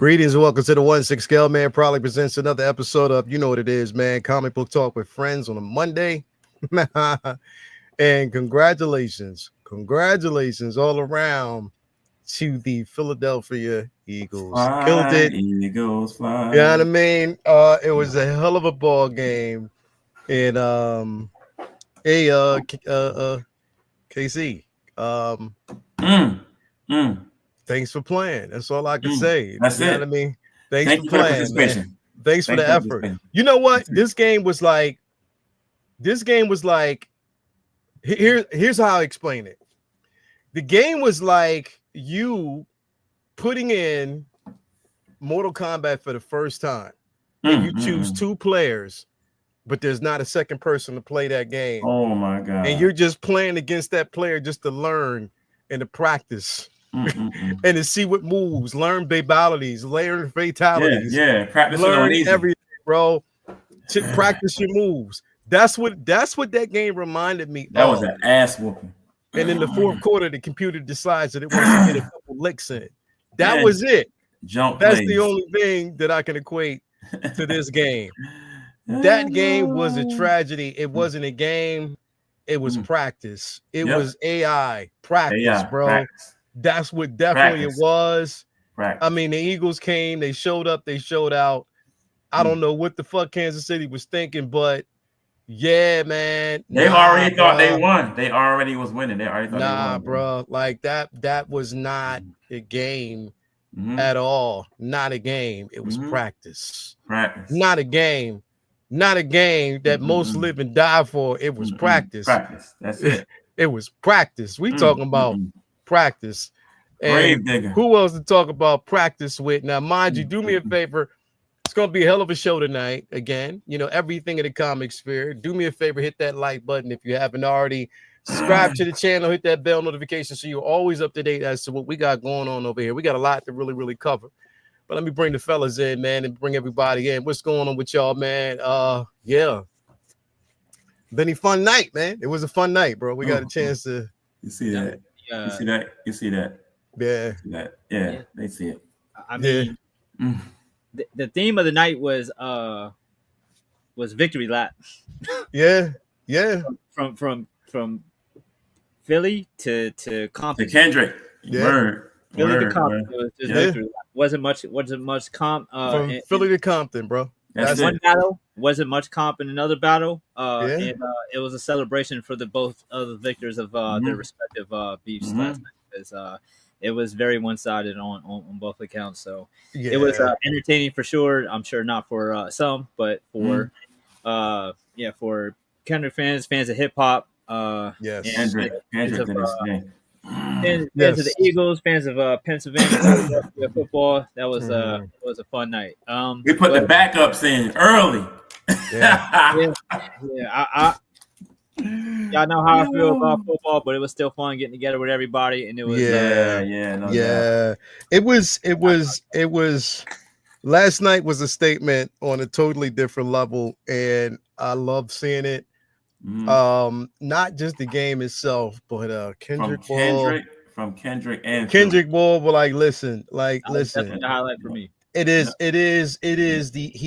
Greetings and welcome to the 1-6 Scale Man. Proudly presents another episode of, you know what it is, man, comic book talk with friends on a Monday. And congratulations all around to the Philadelphia Eagles. Killed Fly, it. Eagles fly. You know what I mean? It was a hell of a ball game. And KC. Thanks for playing. That's all I can say. That's you know it. what I mean? Thanks Thank for you for the playing, man. participation. Thanks for the effort. You know what? This game was like. Here's how I explain it. The game was like you putting in Mortal Kombat for the first time, and you choose two players, but there's not a second person to play that game. Oh my god! And you're just playing against that player just to learn and to practice. And to see what moves, learn babalities, learn fatalities. Yeah. Practice learn everything, bro. To practice your moves. That's what that game reminded me that of. Was an ass whooping. And in the fourth quarter, the computer decides that it wants to get a couple licks in. That was it. That's the only thing that I can equate to this game. That game was a tragedy. It wasn't a game. It was practice. It was AI practice, bro. Practice. That's what definitely it was. Practice. I mean, the Eagles came, they showed up, they showed out. I don't know what the fuck Kansas City was thinking, but yeah, man. They already thought they won. They already was winning. They already thought they won. Bro. Like that was not a game at all. Not a game. It was practice. Practice. Not a game. Not a game that most live and die for. It was practice. Practice. That's it. It was practice. We talking about practice. And digger. Who else to talk about practice with? Now, mind you, do me a favor. It's going to be a hell of a show tonight. Again, you know, everything in the comic sphere. Do me a favor, hit that like button if you haven't already. Subscribe to the channel, hit that bell notification so you're always up to date as to what we got going on over here. We got a lot to really, really cover. But let me bring the fellas in, man, and bring everybody in. What's going on with y'all, man? Yeah. Been a fun night, man. It was a fun night, bro. We got a chance to. You see that? You see that? You see that? Yeah. See that? Yeah, they see it. I mean, the theme of the night was victory lap. Yeah. From Philly to Compton. To Kendrick. Word. Philly to Compton. It was just victory lap. Wasn't much comp. From Philly to Compton, bro. That's one battle. Wasn't much comp in another battle. And it was a celebration for both of the victors of their respective beefs last night. Because it was very one-sided on both accounts. So it was entertaining for sure. I'm sure not for some, but for for Kendrick fans of hip hop. Kendrick did his thing. Fans of the Eagles, fans of Pennsylvania football. That was a fun night. We put the backups in early. Y'all know how I feel about football, but it was still fun getting together with everybody, and it was It was. Last night was a statement on a totally different level, and I love seeing it. Not just the game itself, but Kendrick Ball will listen. That's the highlight for me. He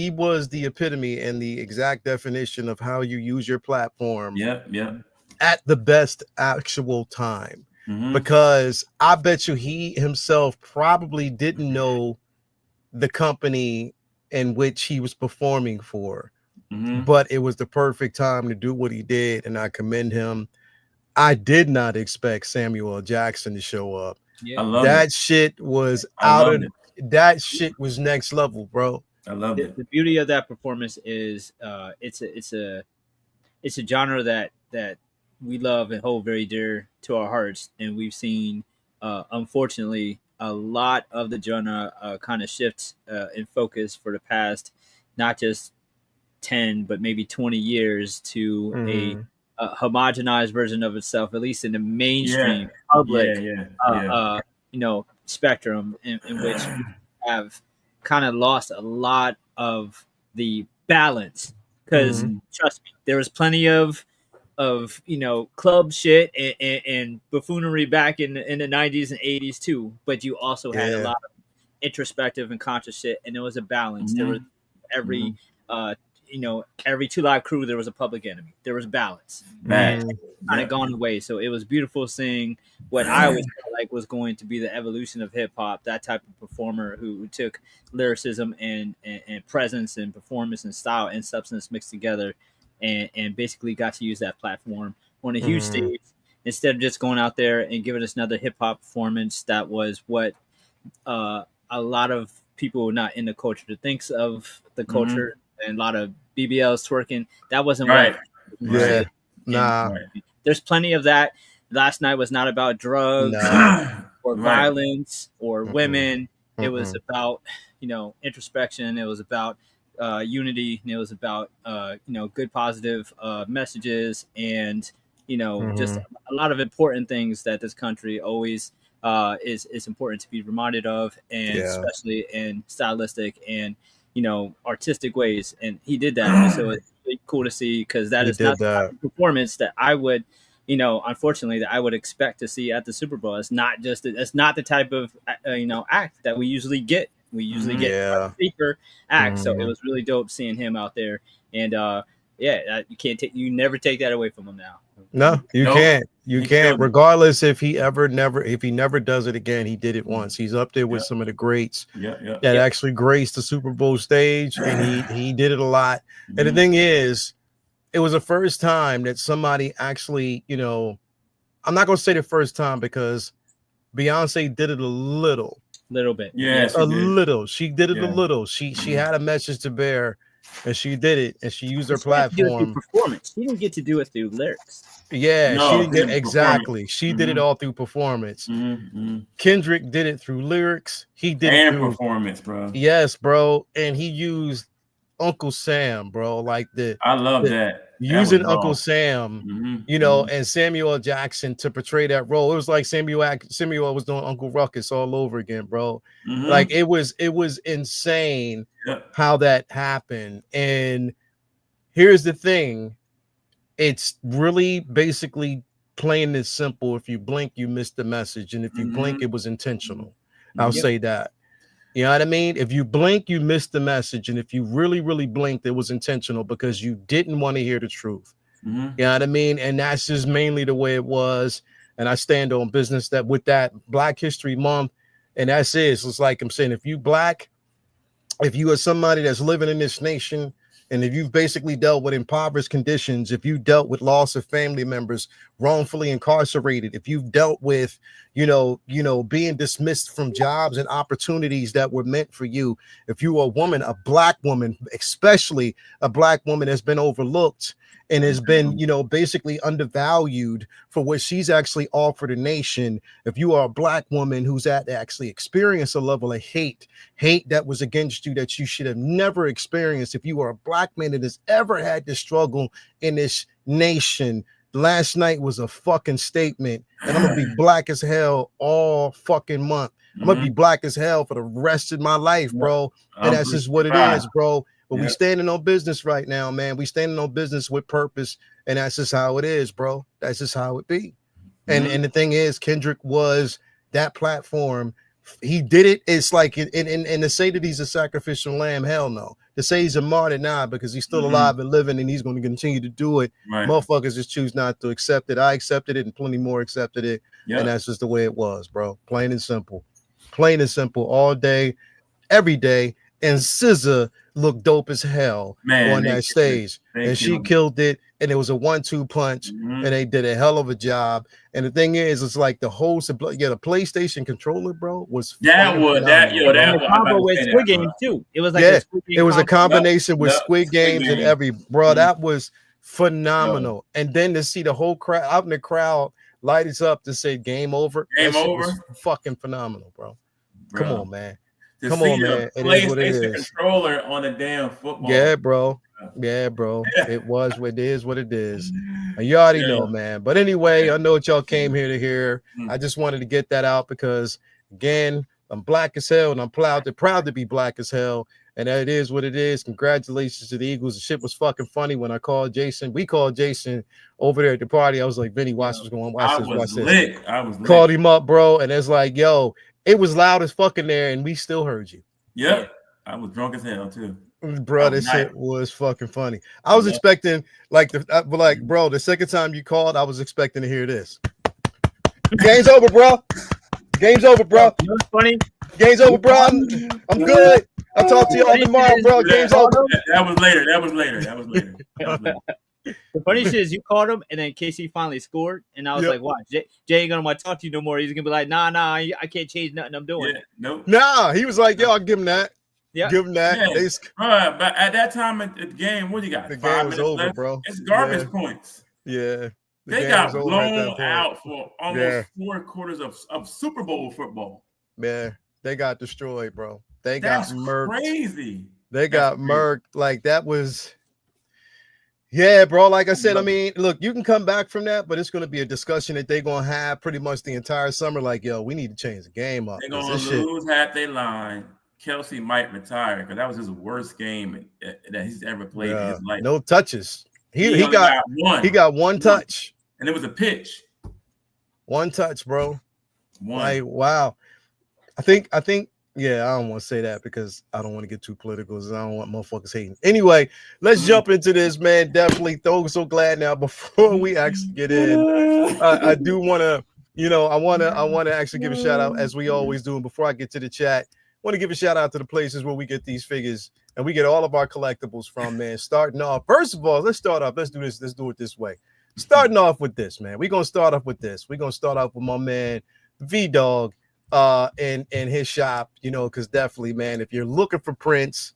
was the epitome and the exact definition of how you use your platform. At the best actual time. Because I bet you he himself probably didn't know the company in which he was performing for. But it was the perfect time to do what he did, and I commend him. I did not expect Samuel Jackson to show up. That shit was that shit was next level, bro. I love it. The beauty of that performance is it's a genre that we love and hold very dear to our hearts, and we've seen unfortunately a lot of the genre kind of shift in focus for the past not just 10 but maybe 20 years to a homogenized version of itself, at least in the mainstream public spectrum, in which we have kind of lost a lot of the balance, because trust me, there was plenty of club shit and buffoonery back in the 90s and 80s too, but you also had a lot of introspective and conscious shit, and there was a balance. There was every every 2 Live Crew, there was a Public Enemy. There was balance. Kind of gone away. So it was beautiful seeing what I always felt like was going to be the evolution of hip hop. That type of performer who took lyricism and presence and performance and style and substance mixed together, and basically got to use that platform on a huge stage instead of just going out there and giving us another hip hop performance. That was what a lot of people not in the culture thinks of the culture, and a lot of BBLs twerking. That wasn't right. There's plenty of that. Last night was not about drugs or violence or women. It was about introspection. It was about unity. And it was about good positive messages, and just a lot of important things that this country always is important to be reminded of, and especially in stylistic and artistic ways. And he did that, and so it's really cool to see, because that is not the type of performance that I would unfortunately that I would expect to see at the Super Bowl. It's not the type of act that we usually get. We usually get a speaker act. So it was really dope seeing him out there, and you never take that away from him now. No, you can't. You can't. Regardless if he never does it again. He did it once. He's up there with some of the greats that actually graced the Super Bowl stage, and he did it a lot. And the thing is, it was the first time that somebody actually, I'm not gonna say the first time, because Beyonce did it a little bit. Yes, a little. She did it a little. She had a message to bear, and she did it, and she used her platform. Performance. She didn't get to do it through lyrics. Yeah, she didn't get exactly. She did it all through performance. Kendrick did it through lyrics. He did it through performance, bro. Yes, bro, and he used Uncle Sam, bro. Like I love that. Using Uncle Sam, and Samuel Jackson to portray that role. It was like Samuel was doing Uncle Ruckus all over again, bro. Like it was insane how that happened. And here's the thing. It's really basically plain and simple. If you blink, you miss the message. And if you blink, it was intentional. I'll say that. You know what I mean? If you blink, you miss the message. And if you really, really blinked, it was intentional, because you didn't want to hear the truth. You know what I mean? And that's just mainly the way it was. And I stand on business that with that Black History Month. And that's it. It's like I'm saying, if you Black, if you are somebody that's living in this nation, and if you've basically dealt with impoverished conditions, if you dealt with loss of family members, wrongfully incarcerated, if you've dealt with, being dismissed from jobs and opportunities that were meant for you, if you are a woman, a Black woman, especially a Black woman that's been overlooked and has been, basically undervalued for what she's actually offered a nation. If you are a Black woman who's actually experienced a level of hate that was against you that you should have never experienced. If you are a Black man that has ever had to struggle in this nation, last night was a fucking statement. And I'm gonna be Black as hell all fucking month. I'm gonna be Black as hell for the rest of my life, bro. And that's just what it is, bro. But we standing on business right now, man. We standing on business with purpose, and that's just how it is, bro. That's just how it be. And the thing is, Kendrick was that platform. He did it. It's like, and to say that he's a sacrificial lamb, hell no. To say he's a martyr, nah, because he's still alive and living, and he's going to continue to do it. Motherfuckers just choose not to accept it. I accepted it, and plenty more accepted it. And that's just the way it was, bro. Plain and simple. Plain and simple, all day, every day. And SZA looked dope as hell on that stage. And she killed it. And it was a 1-2 punch. And they did a hell of a job. And the thing is, it's like the whole the PlayStation controller, bro, was that combo with Squid Games too. It was like it was a combination with Squid Games and that was phenomenal. And then to see the whole crowd out in the crowd light us up to say game over. Game over. Was fucking phenomenal, bro. Come on, man. Come on, man. It is what it is. Controller on a damn football. Yeah, bro. Yeah, bro. It was what it is, what it is. And you already know, man. But anyway, I know what y'all came here to hear. I just wanted to get that out because, again, I'm Black as hell, and I'm proud to be Black as hell. And that is what it is. Congratulations to the Eagles. The shit was fucking funny when I called Jason. We called Jason over there at the party. I was like, Vinny, watch what's going on. Watch this. I was lit. Called him up, bro. And it's like, yo, It was loud as fucking there, and we still heard you. Yep. I was drunk as hell too. Bro, this shit was fucking funny. I was expecting bro, the second time you called, I was expecting to hear this. Game's over, bro. Game's over, bro. You know what's funny? Game's over, bro. I'm good. I'll talk to y'all tomorrow, bro. Game's over. That was later. The funny shit is you called him, and then KC finally scored, and I was like, "Watch, Jay ain't gonna want to talk to you no more. He's gonna be like, nah, I can't change nothing I'm doing." Yeah, nope. Nah, he was like, "Yo, I'll give him that." Yeah, give him that. Yeah. But at that time in the game, what do you got? The 5 game was minutes over, left? bro. It's garbage points. Yeah, they got blown out for almost 4 quarters of Super Bowl football. Yeah, they got destroyed, bro. They got murked. Crazy. They got murked. Like that was. Yeah, bro. Like I said, I mean, look, you can come back from that, but it's going to be a discussion that they're going to have pretty much the entire summer. Like, yo, we need to change the game up. They're going to lose half their line. Kelsey might retire because that was his worst game that he's ever played in his life. No touches. He got one. He got one touch, and it was a pitch. One touch, bro. Like, wow. I think. Yeah, I don't want to say that because I don't want to get too political. I don't want motherfuckers hating. Anyway, let's jump into this, man. Definitely so glad now. Before we actually get in, I do want to, I want to actually give a shout out as we always do. And before I get to the chat, I want to give a shout out to the places where we get these figures and we get all of our collectibles from, man. Starting off, first of all, let's start off. Let's do this. Let's do it this way. Starting off with this, man. We're gonna start off with this. We're gonna start off with my man V-Dog. In his shop, because definitely, man, if you're looking for prints,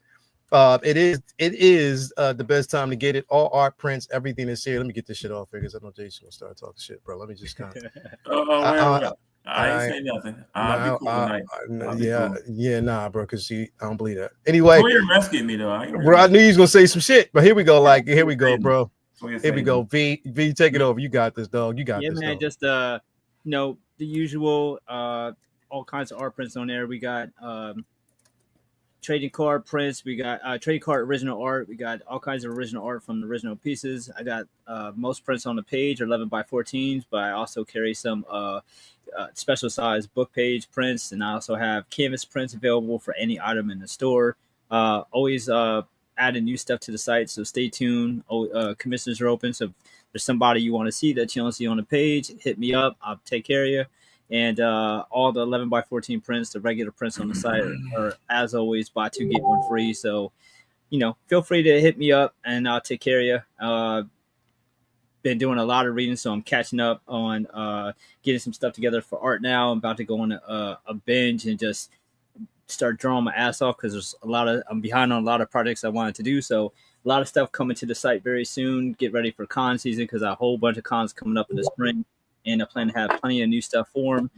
it is the best time to get it. All art prints, everything is here. Let me get this shit off here because I know Jason will start talking shit, bro. Let me just kind of. I ain't say nothing. I'll be cool tonight. Yeah, nah, bro, because I don't believe that. Anyway, you rescued me though. Bro, I knew you was gonna say some shit, but here we go. Like, here we go, bro. Here we go. V, take it over. You got this, dog. You got this. Yeah, man. Dog. Just the usual. All kinds of art prints on there. We got trading card prints. We got trading card original art. We got all kinds of original art from the original pieces. I got most prints on the page are 11 by 14s, but I also carry some special size book page prints, and I also have canvas prints available for any item in the store. Always adding new stuff to the site, so stay tuned. Commissions are open, so if there's somebody you want to see that you don't see on the page, hit me up. I'll take care of you. And all the 11 by 14 prints, the regular prints on the site are, as always, buy 2 get 1 free. So, feel free to hit me up and I'll take care of you. Been doing a lot of reading, so I'm catching up on getting some stuff together for art now. I'm about to go on a binge and just start drawing my ass off because I'm behind on a lot of projects I wanted to do. So a lot of stuff coming to the site very soon. Get ready for con season because a whole bunch of cons coming up in the spring. And I plan to have plenty of new stuff for them.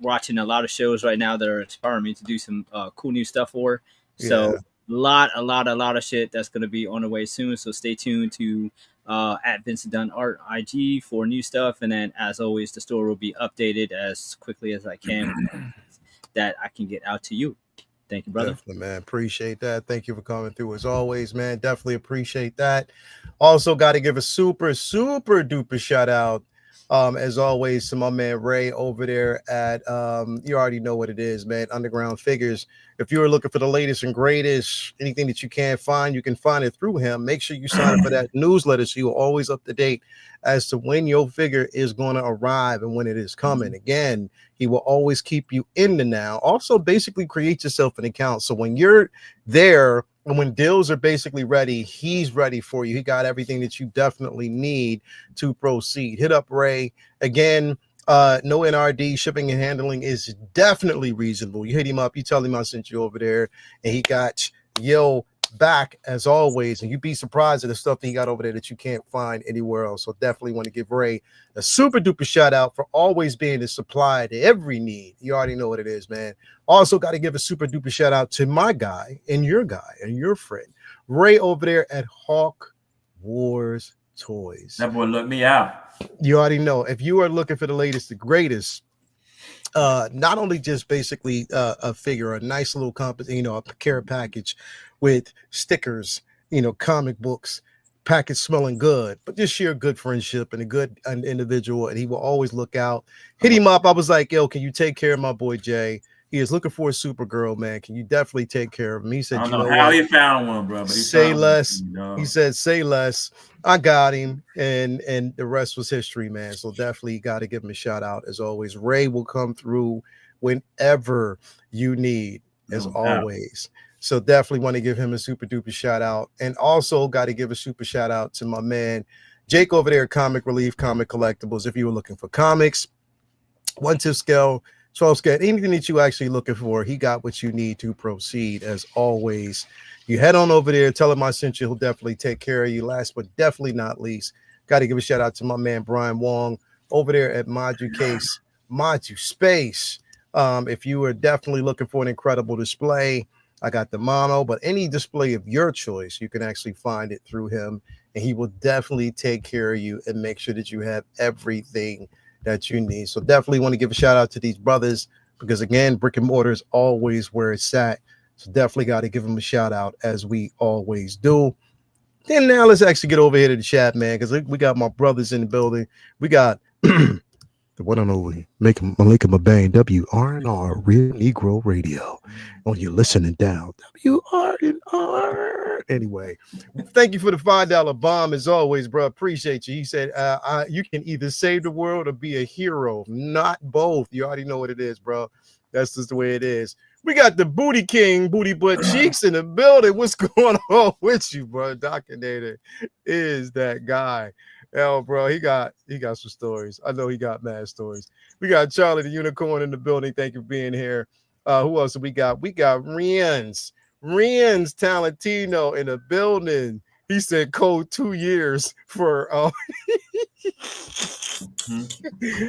Watching a lot of shows right now that are inspiring me to do some cool new stuff for. So a lot of shit that's going to be on the way soon. So stay tuned to at Vincent Dunn Art IG for new stuff. And then, as always, the store will be updated as quickly as I can that I can get out to you. Thank you, brother. Definitely, man. Appreciate that. Thank you for coming through as always, man. Definitely appreciate that. Also, got to give a super duper shout out. As always, to my man Ray over there at you already know what it is, man. Underground Figures. If you are looking for the latest and greatest, anything that you can't find, you can find it through him. Make sure you sign up for that newsletter so you're always up to date as to when your figure is going to arrive and when it is coming. Again, he will always keep you in the now. Also, basically create yourself an account. So when you're there and when deals are basically ready, he's ready for you. He got everything that you definitely need to proceed. Hit up Ray. Again, no NRD. Shipping and handling is definitely reasonable. You hit him up. You tell him I sent you over there. And he got back as always. And you'd be surprised at the stuff that he got over there that you can't find anywhere else. So definitely want to give Ray a super duper shout out for always being the supply to every need. You already know what it is, man. Also got to give a super duper shout out to my guy and your friend Ray over there at Hawk Wars Toys. That boy looked me out. You already know. If you are looking for the latest, the greatest, not only just basically a figure, a nice little a care package with stickers, comic books, package smelling good, but just sheer good friendship and a good individual. And he will always look out. Hit him up. I was like, yo, can you take care of my boy Jay? He is looking for a Supergirl, man. Can you definitely take care of him? He said, I don't know how he found one, bro. But say less. He said, say less. I got him. And the rest was history, man. So definitely got to give him a shout out as always. Ray will come through whenever you need, as always. So definitely want to give him a super duper shout out. And also got to give a super shout out to my man, Jake over there at Comic Relief, Comic Collectibles. If you were looking for comics, 1 to scale, 12 scale, anything that you actually looking for, he got what you need to proceed as always. You head on over there, tell him I sent you. He'll definitely take care of you. Last but definitely not least, got to give a shout out to my man, Brian Wong over there at Modu Case, Modu Space. If you are definitely looking for an incredible display, I got the mono, but any display of your choice, you can actually find it through him, and he will definitely take care of you and make sure that you have everything that you need. So definitely want to give a shout out to these brothers because, again, brick and mortar is always where it's at. So definitely got to give them a shout out as we always do. Then now let's actually get over here to the chat, man, because we got my brothers in the building. We got the one and only Malika Mabane, WRNR, Real Negro Radio. On you listening down, WRNR. Anyway, thank you for the $5 bomb as always, bro. Appreciate you. He said, you can either save the world or be a hero, not both. You already know what it is, bro. That's just the way it is. We got the Booty King, Booty Butt Cheeks in the building. What's going on with you, bro? Dr. Nader is that guy. Hell, bro, he got some stories. I know he got mad stories. We got Charlie the Unicorn in the building. Thank you for being here. Who else do we got? We got Rians Talentino in the building. He said code 2 years for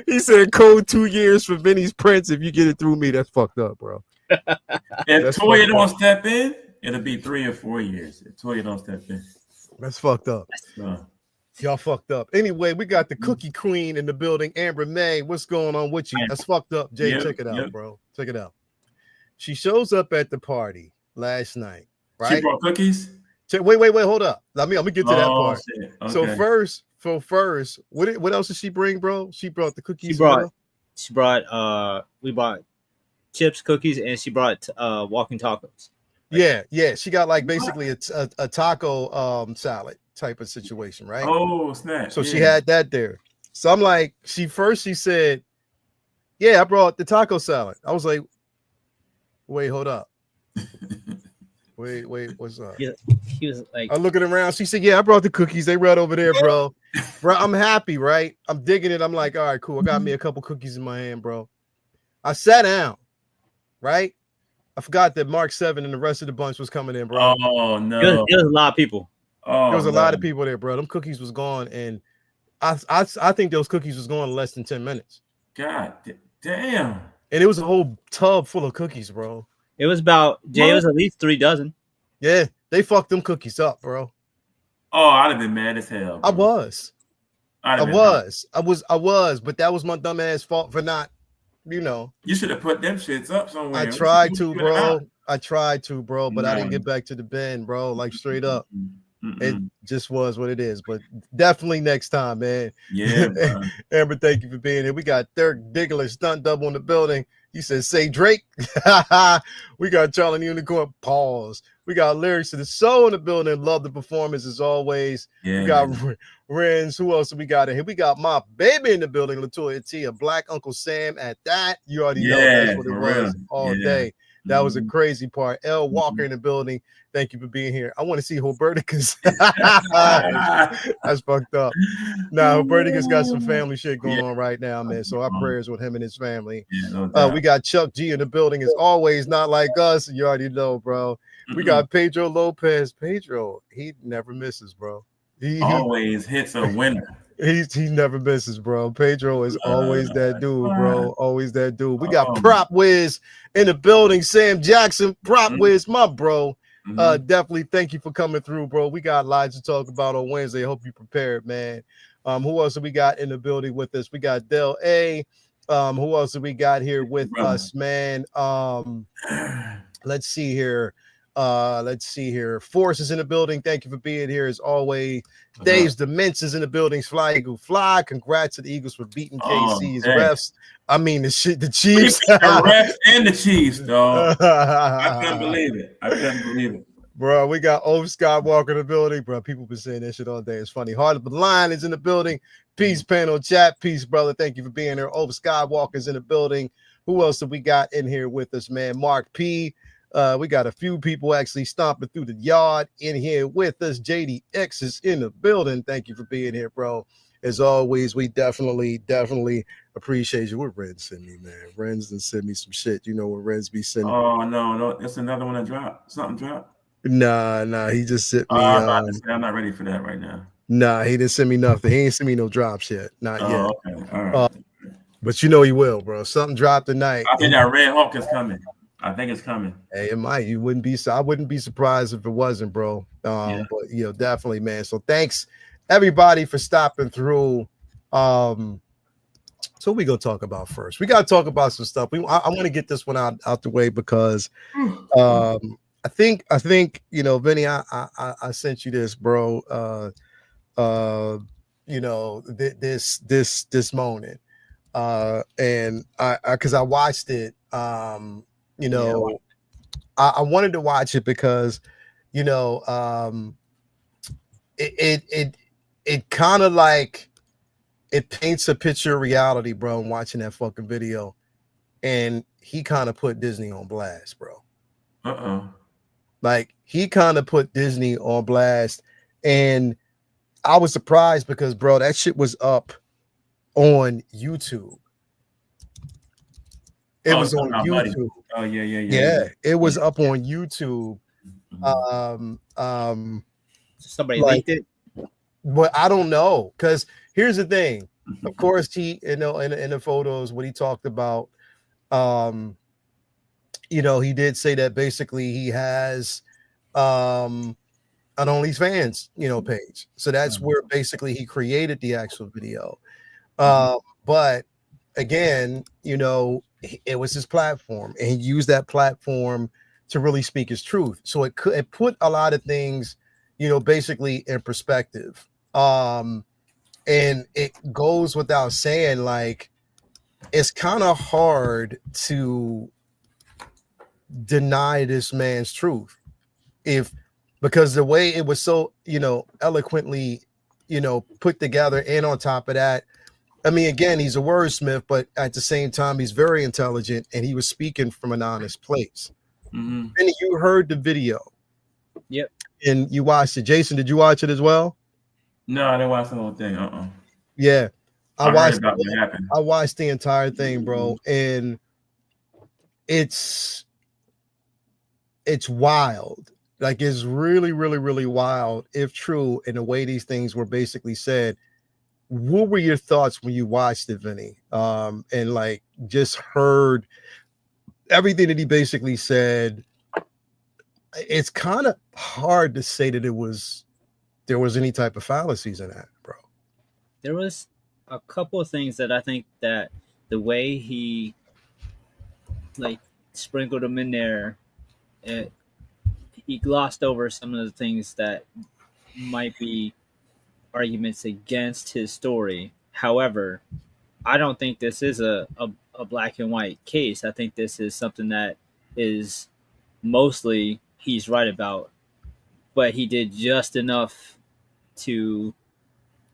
he said code 2 years for Vinny's Prince. If you get it through me, that's fucked up, bro. If Toya don't step in, it'll be 3 or 4 years. If Toya don't step in, that's fucked up. Y'all fucked up. Anyway, we got the Cookie Queen in the building. Amber May, what's going on with you? That's fucked up. Jay, check it out, bro. Check it out. She shows up at the party last night, right? She brought cookies? Wait, hold up. I'm gonna get to that part. Shit. Okay. So first, what else did she bring, bro? She brought the cookies. We bought chips, cookies, and she brought walking tacos. Yeah. She got like basically a taco salad type of situation, right? Oh, snap. So she had that there. So I'm like, she said, yeah, I brought the taco salad. I was like, wait, hold up. wait, what's up? Yeah, he was like, I'm looking around. She said, yeah, I brought the cookies. They right over there, bro. Bro, I'm happy, right? I'm digging it. I'm like, all right, cool. I got me a couple cookies in my hand, bro. I sat down, right? I forgot that Mark 7 and the rest of the bunch was coming in, bro. Oh, no. It was a lot of people. There was a lot of people there, bro. Them cookies was gone, and I think those cookies was gone in less than 10 minutes. God damn. And it was a whole tub full of cookies, bro. It was about, Jay, it was at least 3 dozen. Yeah, they fucked them cookies up, bro. Oh, I'd have been mad as hell, bro. I was, but that was my dumb ass fault for not, You should have put them shits up somewhere. I tried to, bro, but I didn't get back to the bin, bro, like straight up. It just was what it is, but definitely next time, man. Yeah. Amber, thank you for being here. We got Dirk Diggler, stunt double in the building. He says, say Drake. We got Charlie Unicorn, pause. We got Lyrics to the Soul in the building. Love the performance as always. Yeah. We got Renz. Who else do we got in here? We got my baby in the building, Latoya T, a Black Uncle Sam at that. You already know that's what it was all day. That was a crazy part. L Walker in the building. Thank you for being here. I want to see Huberticus. That's fucked up. Now, Huberticus got some family shit going on right now, man. So our prayers with him and his family. We got Chuck G in the building as always, not like us. You already know, bro. We got Pedro Lopez. Pedro, he never misses, bro. He always hits a winner. He never misses, bro. Pedro is always that dude, bro. Always that dude. We got Prop Wiz in the building. Sam Jackson, Prop Wiz, my bro. Definitely thank you for coming through, bro. We got lots to talk about on Wednesday. Hope you prepared, man. Who else do we got in the building with us? We got Del A. Who else do we got here with us, man? Let's see here. Let's see here. Force is in the building. Thank you for being here as always. Dave's Dements is in the building. Fly Eagle Fly. Congrats to the Eagles for beating KC's refs. I mean the Chiefs. The refs and the Chiefs, dog. I couldn't believe it. Bro, we got Ove Skywalker in the building. Bro, people been saying that shit all day. It's funny. Heart of the Lion is in the building. Peace, panel chat. Peace, brother. Thank you for being here. Ove Skywalker's in the building. Who else have we got in here with us, man? Mark P. We got a few people actually stomping through the yard in here with us. JDX is in the building. Thank you for being here, bro. As always, we definitely appreciate you. What Renz send me, man? Renz done send me some shit. You know what Renz be sending? Oh, no. That's another one that dropped. Something dropped? Nah. He just sent me. I'm not ready for that right now. Nah, he didn't send me nothing. He ain't sent me no drops yet. Not yet. Okay. All right. But you know he will, bro. Something dropped tonight. I think that Red Hawk is coming. I think it's coming. Hey, it might. I wouldn't be surprised if it wasn't, bro. But definitely, man. So thanks everybody for stopping through. So what we gonna talk about first? We gotta talk about some stuff. I want to get this one out the way because I think Vinny, I sent you this, bro. This morning. And because I watched it, I wanted to watch it because, it kind of like it paints a picture of reality, bro. I'm watching that fucking video, and he kind of put Disney on blast, bro. Like he kind of put Disney on blast, and I was surprised because, bro, that shit was up on YouTube. It was on YouTube. Oh yeah. It was up on YouTube. Somebody leaked it, but I don't know, because here's the thing. Of course, he in the photos what he talked about. He did say that basically he has an OnlyFans page, so that's where basically he created the actual video. But again, it was his platform, and he used that platform to really speak his truth. So it put a lot of things, basically in perspective. And it goes without saying, like, it's kind of hard to deny this man's truth because the way it was so, eloquently, put together, and on top of that, I mean, again, he's a wordsmith, but at the same time, he's very intelligent, and he was speaking from an honest place. And you heard the video. Yep. And you watched it. Jason, did you watch it as well? No, I didn't watch the whole thing. Yeah. I watched the entire thing, bro. And it's wild. Like, it's really, really, really wild, if true, in the way these things were basically said. What were your thoughts when you watched it, Vinny? And like just heard everything that he basically said. It's kind of hard to say that there was any type of fallacies in that, bro. There was a couple of things that I think that the way he like sprinkled them in there, he glossed over some of the things that might be arguments against his story. However, I don't think this is a black and white case. I think this is something that is mostly he's right about, but he did just enough to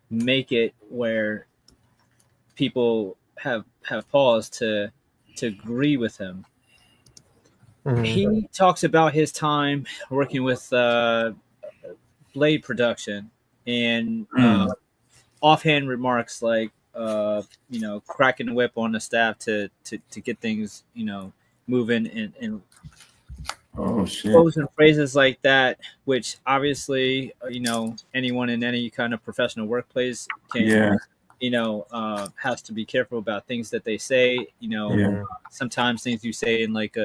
make it where people have paused to agree with him. He talks about his time working with Blade Production, and offhand remarks like cracking the whip on the staff to get things moving, and closing phrases like that, which obviously anyone in any kind of professional workplace can has to be careful about things that they say. Sometimes things you say in like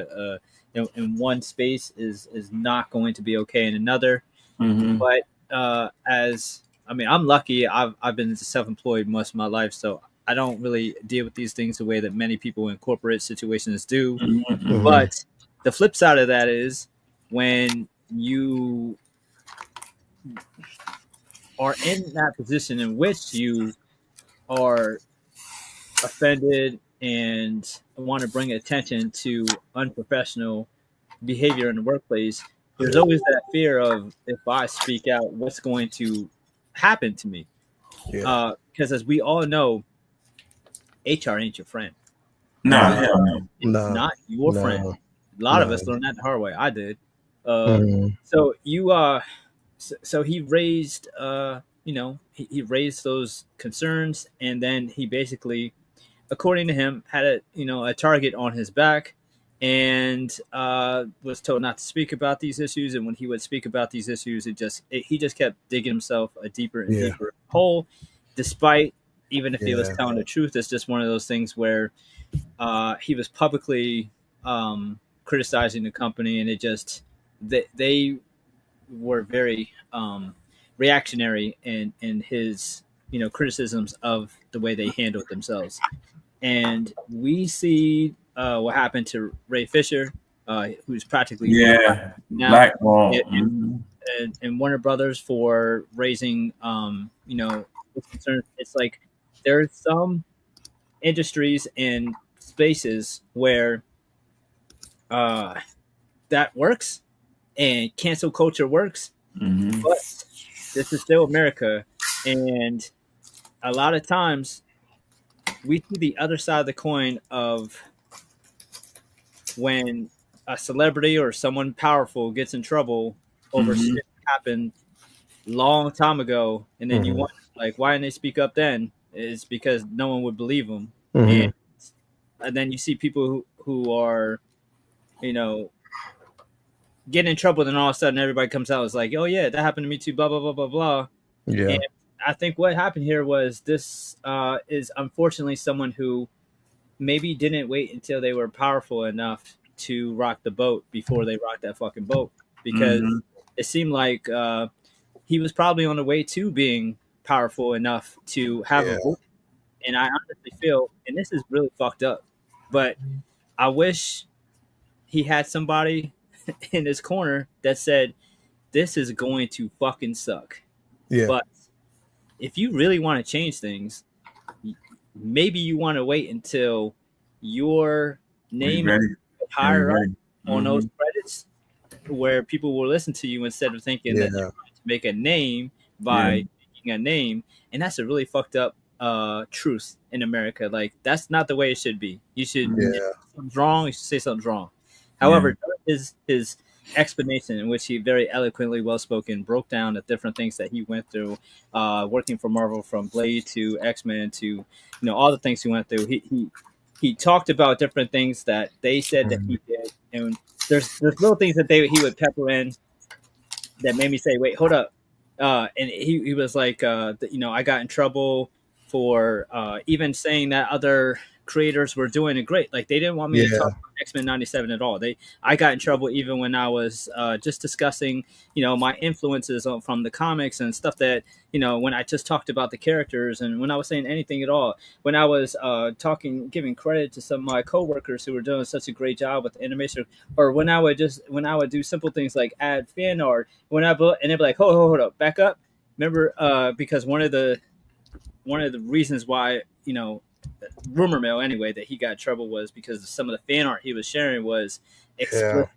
in one space is not going to be okay in another. But I'm lucky. I've been self-employed most of my life, so I don't really deal with these things the way that many people in corporate situations do. But the flip side of that is when you are in that position in which you are offended and want to bring attention to unprofessional behavior in the workplace, there's always that fear of, if I speak out, what's going to happen to me? Because as we all know, HR ain't your friend. No, it's not your friend. A lot of us learned that the hard way. I did. So you so he raised he raised those concerns, and then he basically, according to him, had a target on his back, and was told not to speak about these issues. And when he would speak about these issues, he just kept digging himself a deeper and deeper hole, despite, even if he was telling the truth. It's just one of those things where he was publicly criticizing the company, and they were very reactionary in his criticisms of the way they handled themselves. And we see what happened to Ray Fisher, who's practically blackball, and Warner Brothers for raising concerns. It's like there's some industries and spaces where that works and cancel culture works, but this is still America, and a lot of times we see the other side of the coin of when a celebrity or someone powerful gets in trouble over shit that happened long time ago, and then you wonder, like, why didn't they speak up then? It's because no one would believe them. And then you see people who are get in trouble, and all of a sudden everybody comes out, it's like, oh yeah, that happened to me too, blah blah blah blah blah. And I think what happened here was this is unfortunately someone who maybe didn't wait until they were powerful enough to rock the boat before they rocked that fucking boat, because it seemed like he was probably on the way to being powerful enough to have a voice. And I honestly feel, and this is really fucked up, but I wish he had somebody in his corner that said, this is going to fucking suck. But if you really want to change things, maybe you want to wait until your name is higher up on those credits, where people will listen to you instead of thinking that you're trying to make a name by making a name. And that's a really fucked up truth in America. Like, that's not the way it should be. You should, if something's wrong, you should say something's wrong. However, his explanation, in which he very eloquently, well-spoken, broke down the different things that he went through, working for Marvel, from Blade to X-Men to all the things he went through. He talked about different things that they said that he did, and there's little things that he would pepper in that made me say, wait, hold up. And he was like, I got in trouble for even saying that other creators were doing it great. Like, they didn't want me to talk about X-Men 97 at all. I got in trouble even when I was just discussing, my influences from the comics and stuff that, when I just talked about the characters, and when I was saying anything at all, when I was giving credit to some of my coworkers who were doing such a great job with the animation, or when I would do simple things like add fan art, and they'd be like, hold up, back up. Remember, because one of the reasons why, rumor mill anyway, that he got in trouble was because some of the fan art he was sharing was explicit,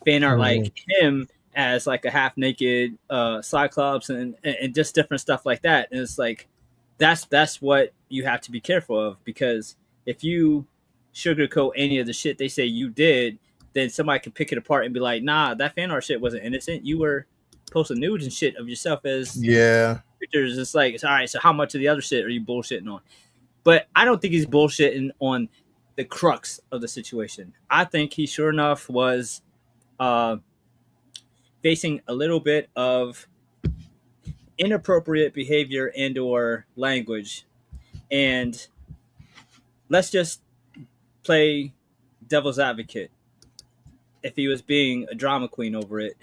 fan art like him as like a half naked Cyclops and just different stuff like that. And it's like, that's what you have to be careful of, because if you sugarcoat any of the shit they say you did, then somebody can pick it apart and be like, nah, that fan art shit wasn't innocent. You were posting nudes and shit of yourself as pictures. It's like, all right, so how much of the other shit are you bullshitting on? But I don't think he's bullshitting on the crux of the situation. I think he sure enough was facing a little bit of inappropriate behavior and or language. And let's just play devil's advocate. If he was being a drama queen over it,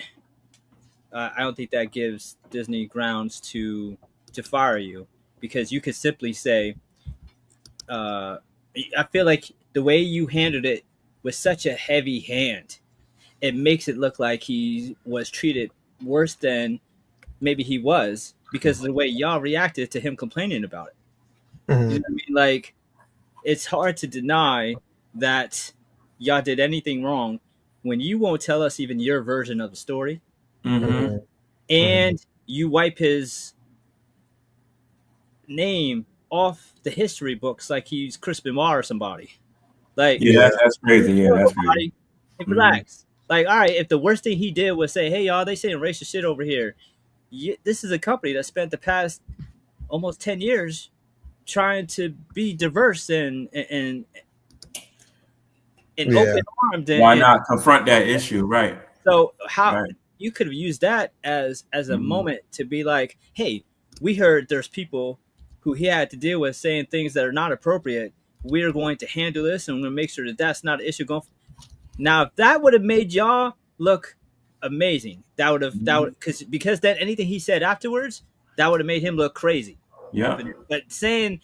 I don't think that gives Disney grounds to fire you, because you could simply say, I feel like the way you handled it was such a heavy hand it makes it look like he was treated worse than maybe he was because of the way y'all reacted to him complaining about it. Mm-hmm. You know what I mean? Like, it's hard to deny that y'all did anything wrong when you won't tell us even your version of the story, Mm-hmm. and you wipe his name off the history books like he's Chris Benoit or somebody. Like, yeah, that's crazy. Yeah, that's crazy. Relax. Like, all right, if the worst thing he did was say, "Hey, y'all, they saying racist shit over here," this is a company that spent the past almost 10 years trying to be diverse and open armed. Why not confront that issue, right? So how you could have used that as a moment to be like, hey, we heard there's people who he had to deal with saying things that are not appropriate. We're going to handle this, and we're going to make sure that that's not an issue going. Now, if that would have made y'all look amazing, that would because then anything he said afterwards, that would have made him look crazy. Yeah. But saying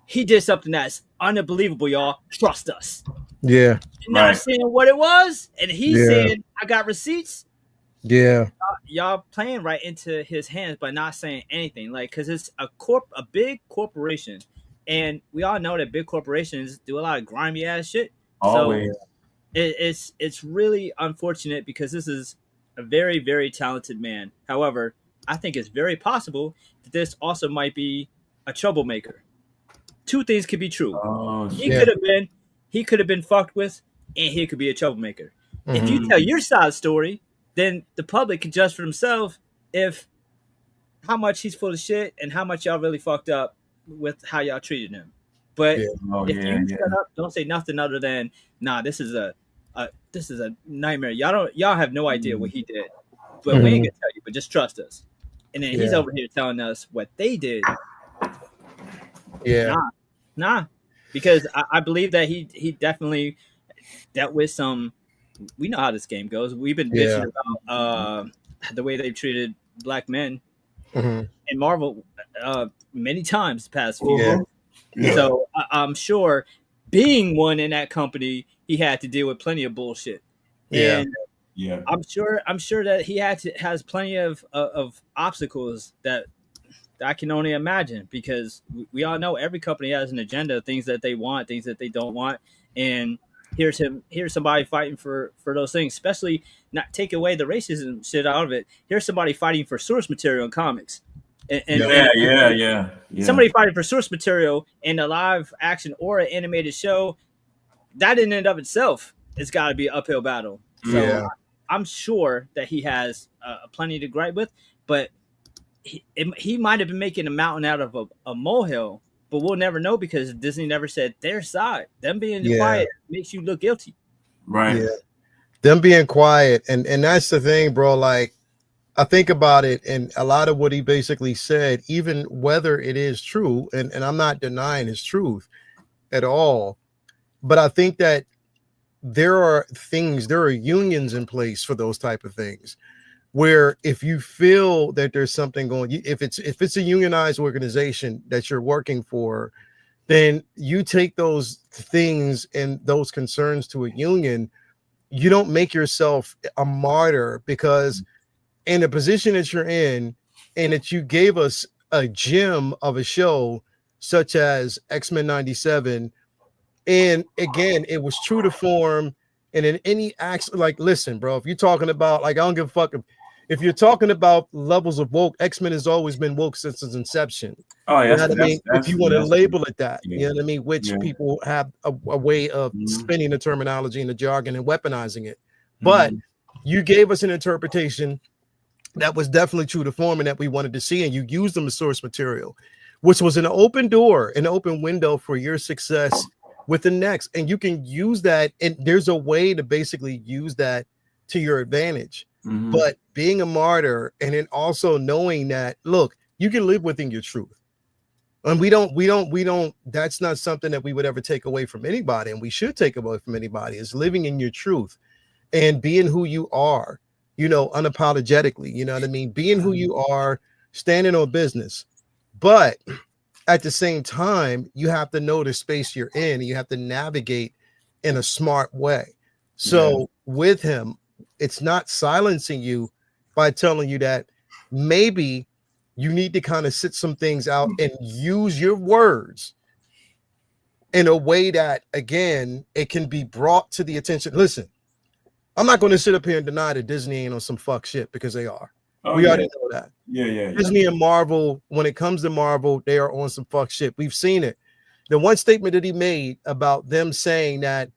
he did something that's unbelievable, y'all, trust us. Yeah. Not saying what it was, and he's saying, I got receipts. Yeah. Y'all playing right into his hands by not saying anything. Like, because it's a big corporation. And we all know that big corporations do a lot of grimy ass shit. Always. So it's really unfortunate because this is a very, very talented man. However, I think it's very possible that this also might be a troublemaker. Two things could be true. He could have been fucked with, and he could be a troublemaker. Mm-hmm. If you tell your side of the story, then the public can judge for themselves if how much he's full of shit and how much y'all really fucked up with how y'all treated him. But if you shut up, don't say nothing other than, nah, this is a nightmare. Y'all have no idea what he did, but we ain't gonna tell you. But just trust us. And then he's over here telling us what they did. Yeah. Nah, because I believe that he definitely dealt with some. We know how this game goes. We've been bitching about the way they've treated black men in Marvel many times the past few years. Yeah. So I'm sure, being one in that company, he had to deal with plenty of bullshit. Yeah. And I'm sure that he has plenty of obstacles that I can only imagine, because we all know every company has an agenda, things that they want, things that they don't want. And here's somebody fighting for those things, especially not take away the racism shit out of it. Here's somebody fighting for source material in comics. And somebody fighting for source material in a live action or an animated show, that in and of itself has got to be an uphill battle. So I'm sure that he has plenty to gripe with, but he might have been making a mountain out of a molehill, but we'll never know because Disney never said their side. Them being quiet makes you look guilty. Right. Yeah. Them being quiet. And that's the thing, bro. Like, I think about it, and a lot of what he basically said, even whether it is true, and I'm not denying his truth at all, but I think that there are unions in place for those type of things, where if you feel that there's something going, if it's a unionized organization that you're working for, then you take those things and those concerns to a union. You don't make yourself a martyr, because in the position that you're in, and that you gave us a gem of a show such as X-Men 97, and again, it was true to form, and in any acts, like, listen, bro, if you're talking about, like, I don't give a fuck if you're talking about levels of woke, X-Men has always been woke since its inception. Oh, yeah, you know what I mean? If you want to label it that, you know what I mean, which people have a way of spinning the terminology and the jargon and weaponizing it. But you gave us an interpretation that was definitely true to form and that we wanted to see, and you used them as source material, which was an open door, an open window for your success with the next. And you can use that, and there's a way to basically use that to your advantage. But being a martyr, and then also knowing that, look, you can live within your truth, and we don't, that's not something that we would ever take away from anybody, and we should take away from anybody, is living in your truth and being who you are, you know, unapologetically, you know what I mean? Being who you are, standing on business. But at the same time, you have to know the space you're in, and you have to navigate in a smart way. So with him, it's not silencing you by telling you that maybe you need to kind of sit some things out and use your words in a way that, again, it can be brought to the attention. Listen, I'm not going to sit up here and deny that Disney ain't on some fuck shit, because they are. We already know that. Disney and Marvel, when it comes to Marvel, they are on some fuck shit. We've seen it. The one statement that he made about them saying that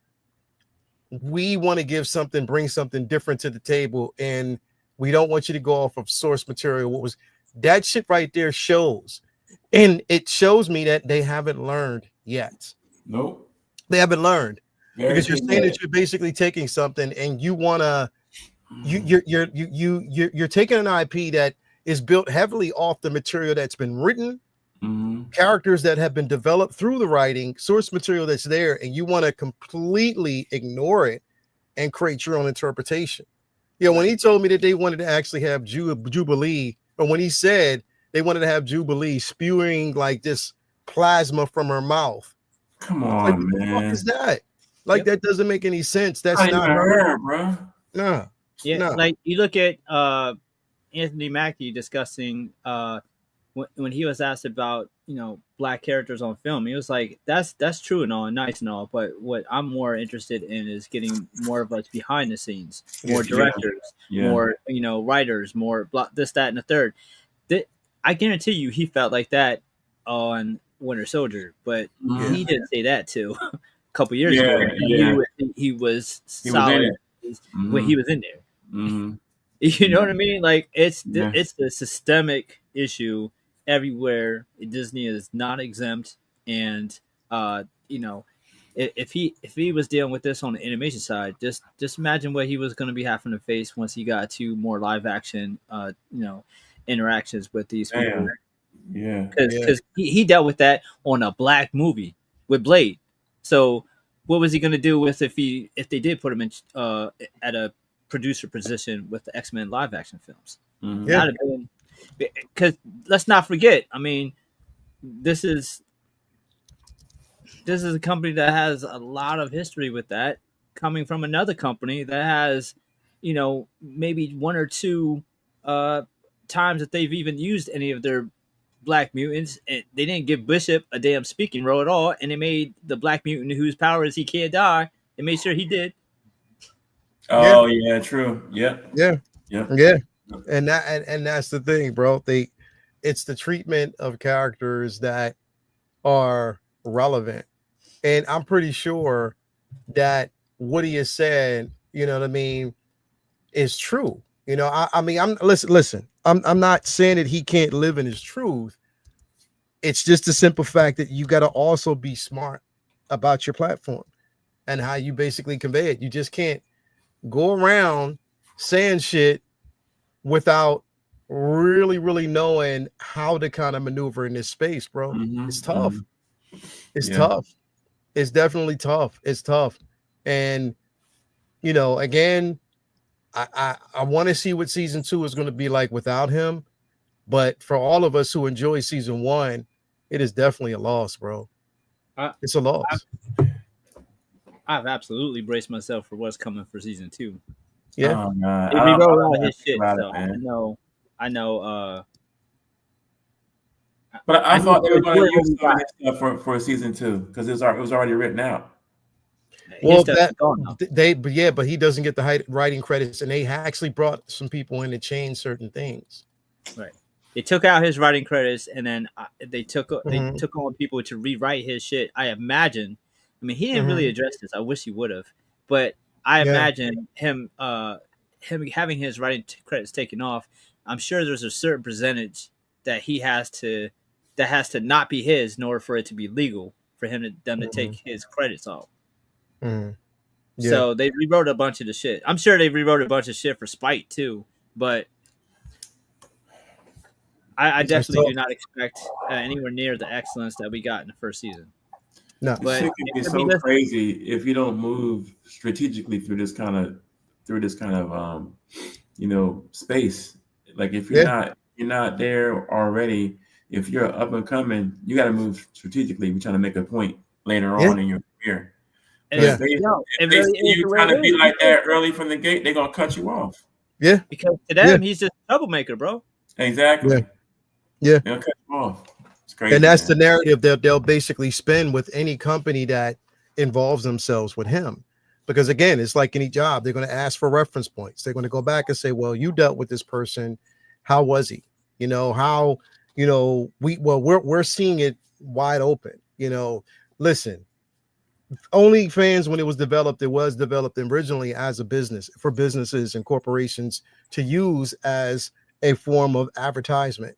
we want to give something, bring something different to the table, and we don't want you to go off of source material. What was that shit right there shows, and it shows me that they haven't learned yet. Nope, they haven't learned. Because you're saying that you're basically taking something and you want to, you're taking an IP that is built heavily off the material that's been written, characters that have been developed through the writing, source material that's there, and you want to completely ignore it and create your own interpretation. When he told me that they wanted to actually have Jubilee, or when he said they wanted to have Jubilee spewing like this plasma from her mouth. Come on, like, man. What the fuck is that? Like, that doesn't make any sense. That's not her, bro. No. Like, you look at Anthony Mackie discussing when he was asked about, black characters on film. He was like, that's true and all, and nice and all, but what I'm more interested in is getting more of us behind the scenes, more directors, more writers, more this, that, and the third. I guarantee you he felt like that on Winter Soldier, but he didn't say that too. Couple years ago, he was solid when he was in there. You know what I mean? Like, it's the systemic issue everywhere. Disney is not exempt, and if he was dealing with this on the animation side, just imagine what he was going to be having to face once he got to more live action, interactions with these people. Because he dealt with that on a black movie with Blade. So what was he going to do with if they did put him in at a producer position with the X-Men live action films? Because let's not forget, I mean, this is a company that has a lot of history with that, coming from another company that has, maybe one or two times that they've even used any of their black mutants, and they didn't give Bishop a damn speaking role at all, and they made the black mutant whose power is he can't die. They made sure he did. Oh yeah, true. Yeah. And that's the thing, bro. It's the treatment of characters that are relevant, and I'm pretty sure that what he has said, you know what I mean, is true. I mean, listen. I'm not saying that he can't live in his truth. It's just the simple fact that you got to also be smart about your platform and how you basically convey it. You just can't go around saying shit without really, really knowing how to kind of maneuver in this space, bro. It's tough. It's tough. It's definitely tough. It's tough. And, again, I want to see what season 2 is going to be like without him. But for all of us who enjoy season 1, it is definitely a loss, bro. It's a loss. I've absolutely braced myself for what's coming for season 2. Yeah. If he wrote all his shit, so I know. But I thought they were going to use some of this stuff for season 2 because it was already written out. Well, but he doesn't get the writing credits, and they actually brought some people in to change certain things. Right. They took out his writing credits, and then they took on people to rewrite his shit. I imagine. I mean, he didn't really address this. I wish he would have, but I imagine him having his writing credits taken off. I'm sure there's a certain percentage that has to not be his in order for it to be legal for them to take his credits off. So they rewrote a bunch of the shit. I'm sure they rewrote a bunch of shit for spite too, but I definitely do not expect anywhere near the excellence that we got in the first season. No, but it could be so crazy if you don't move strategically through this kind of space. Like if you're not there already, if you're up and coming, you got to move strategically. We're trying to make a point later on in your career. Yeah. If they see you trying to be like that early from the gate, they're gonna cut you off. Yeah. Because to them, he's just a troublemaker, bro. Exactly. Yeah. They'll cut you off. It's crazy. And that's the narrative that they'll basically spin with any company that involves themselves with him. Because again, it's like any job, they're going to ask for reference points. They're going to go back and say, well, you dealt with this person. How was he? You know, how, you know, we're seeing it wide open. You know, listen, OnlyFans, when it was developed originally as a business for businesses and corporations to use as a form of advertisement.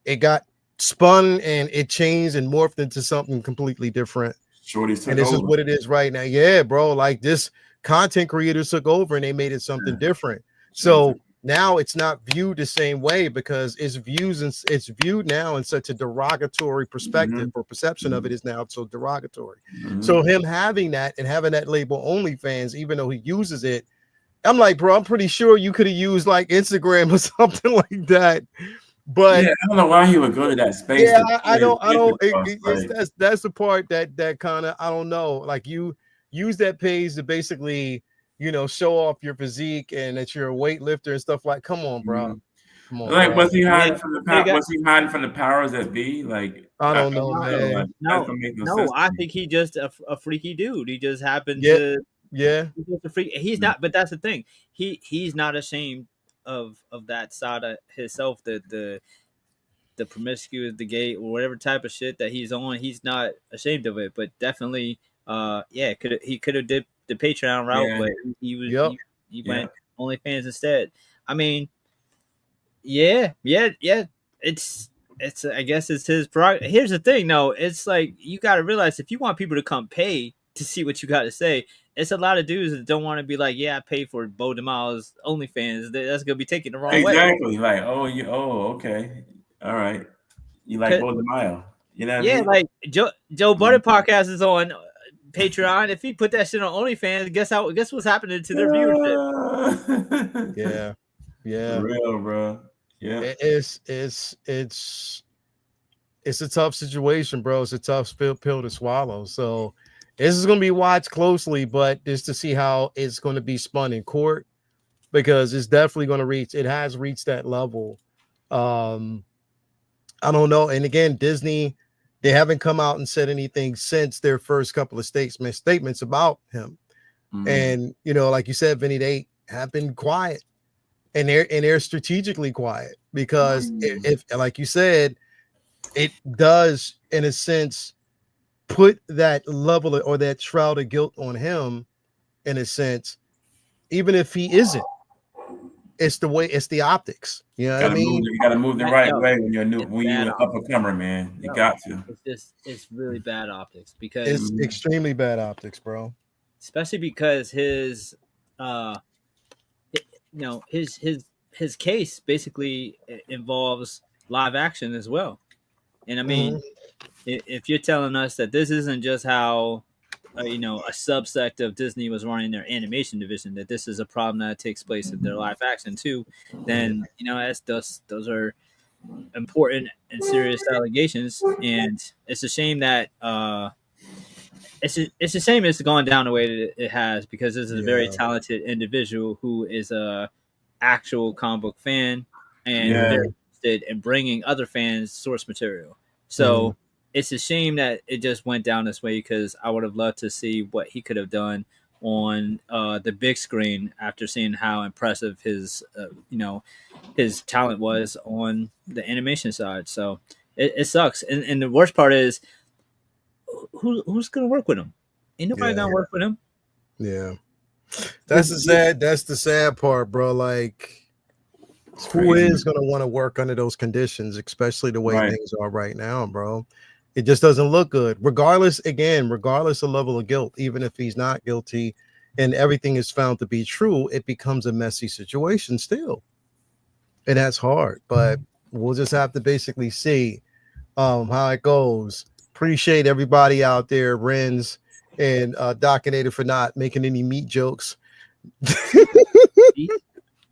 It got spun and it changed and morphed into something completely different. And this is what it is right now. Yeah, bro. Like this content creators took over and they made it something different. So now it's not viewed the same way because it's viewed now in such a derogatory perspective or perception of it is now so derogatory. So him having that and having that label OnlyFans, even though he uses it, I'm like, bro, I'm pretty sure you could have used like Instagram or something like that. But yeah, I don't know why he would go to that space. Yeah, I don't. That's the part that kind of I don't know. Like you use that page to basically, you know, show off your physique and that you're a weightlifter and stuff like. Come on, bro. Come on. Like, bro. was he hiding from the powers that be? Like, I don't know, man. No, I think he just a freaky dude. He just happened to. Yeah. He's just a freak. He's not. But that's the thing. He's not ashamed of that side of himself, the promiscuous, the gay, or whatever type of shit that he's on. He's not ashamed of it, but definitely, he could have did the Patreon route, but he went OnlyFans instead. I mean, yeah. It's I guess it's his prerogative. Here's the thing, though. It's like you got to realize if you want people to come pay to see what you got to say, it's a lot of dudes that don't want to be like, yeah, I pay for Beau DeMayo's OnlyFans. That's gonna be taken the wrong way. Exactly. Like, okay, all right. You like Beau DeMayo? You know? What I mean? Like Joe Budden podcast is on Patreon. If he put that shit on OnlyFans, guess what's happening to their viewership? Yeah. For real, bro. Yeah. It's a tough situation, bro. It's a tough pill to swallow. So this is going to be watched closely, but just to see how it's going to be spun in court, because it's definitely going to has reached that level. I don't know. And again, Disney, they haven't come out and said anything since their first couple of statements about him. And, you know, like you said, Vinny, they have been quiet and they're strategically quiet because if like you said, it does in a sense put that level or that shroud of guilt on him in a sense, even if he isn't. It's the optics. You know what I mean? You got to move the right way when you're an up-and-comer, man. You got to. It's really bad optics because it's extremely bad optics, bro. Especially because his case basically involves live action as well. And I mean, if you're telling us that this isn't just how a subsect of Disney was running their animation division, that this is a problem that takes place in their live action too, then those are important and serious allegations. And it's a shame that it's a shame it's gone down the way that it has, because this is a very talented individual who is a actual comic book fan and very interested in bringing other fans source material. So it's a shame that it just went down this way, because I would have loved to see what he could have done on the big screen after seeing how impressive his talent was on the animation side. So it sucks. And the worst part is, who's going to work with him? Ain't nobody going to work with him. Yeah. That's the sad part, bro. Like, who is going to want to work under those conditions, especially the way things are right now, bro? It just doesn't look good. Regardless of level of guilt, even if he's not guilty and everything is found to be true, it becomes a messy situation still. And that's hard, but we'll just have to basically see how it goes. Appreciate everybody out there, Renz and Dockinator, for not making any meat jokes.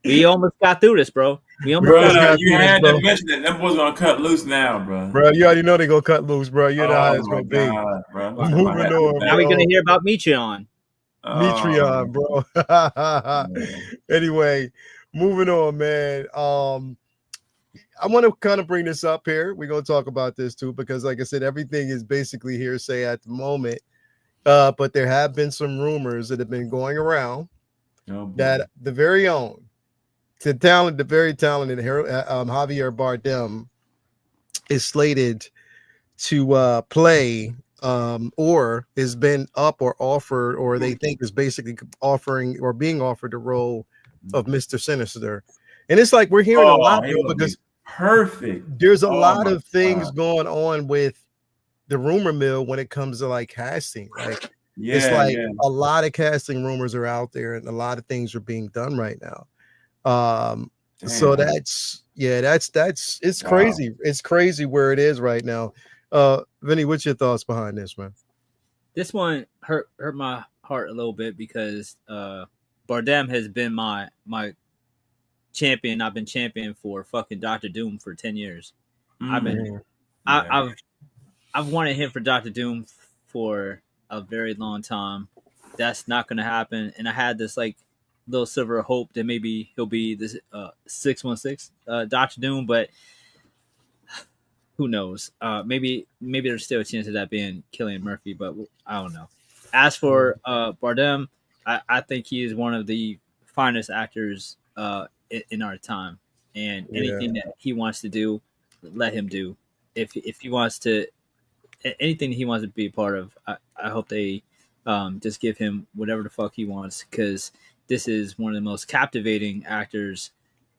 We almost got through this, bro. We almost bro, got you had to mention that. Them boys gonna cut loose now, bro. Bro, you already know they gonna cut loose, bro. You know how it's gonna be. Bro. Moving on, now we're gonna hear about Metreon. Metreon, bro. Anyway, moving on, man. I want to kind of bring this up here. We're gonna talk about this too, because like I said, everything is basically hearsay at the moment. But there have been some rumors that have been going around that the very very talented Javier Bardem is slated to play or has been up or offered, or they think is basically offering or being offered the role of Mr. Sinister. And it's like we're hearing a lot, bro, because perfect. There's a lot of things going on with the rumor mill when it comes to like casting. Like it's like a lot of casting rumors are out there and a lot of things are being done right now. So that's it's crazy. It's crazy where it is right now. Vinny, what's your thoughts behind this, man? This one hurt my heart a little bit because Bardem has been my champion. I've been champion for fucking Dr. Doom for 10 years. I've wanted him for Dr. Doom for a very long time. That's not going to happen. And I had this like little silver hope that maybe he'll be this 616 Dr. Doom, but who knows? Maybe there's still a chance of that being Cillian Murphy, but I don't know. As for Bardem, I think he is one of the finest actors in our time, and anything that he wants to do, let him do. If he wants to, anything he wants to be a part of, I hope they just give him whatever the fuck he wants, because this is one of the most captivating actors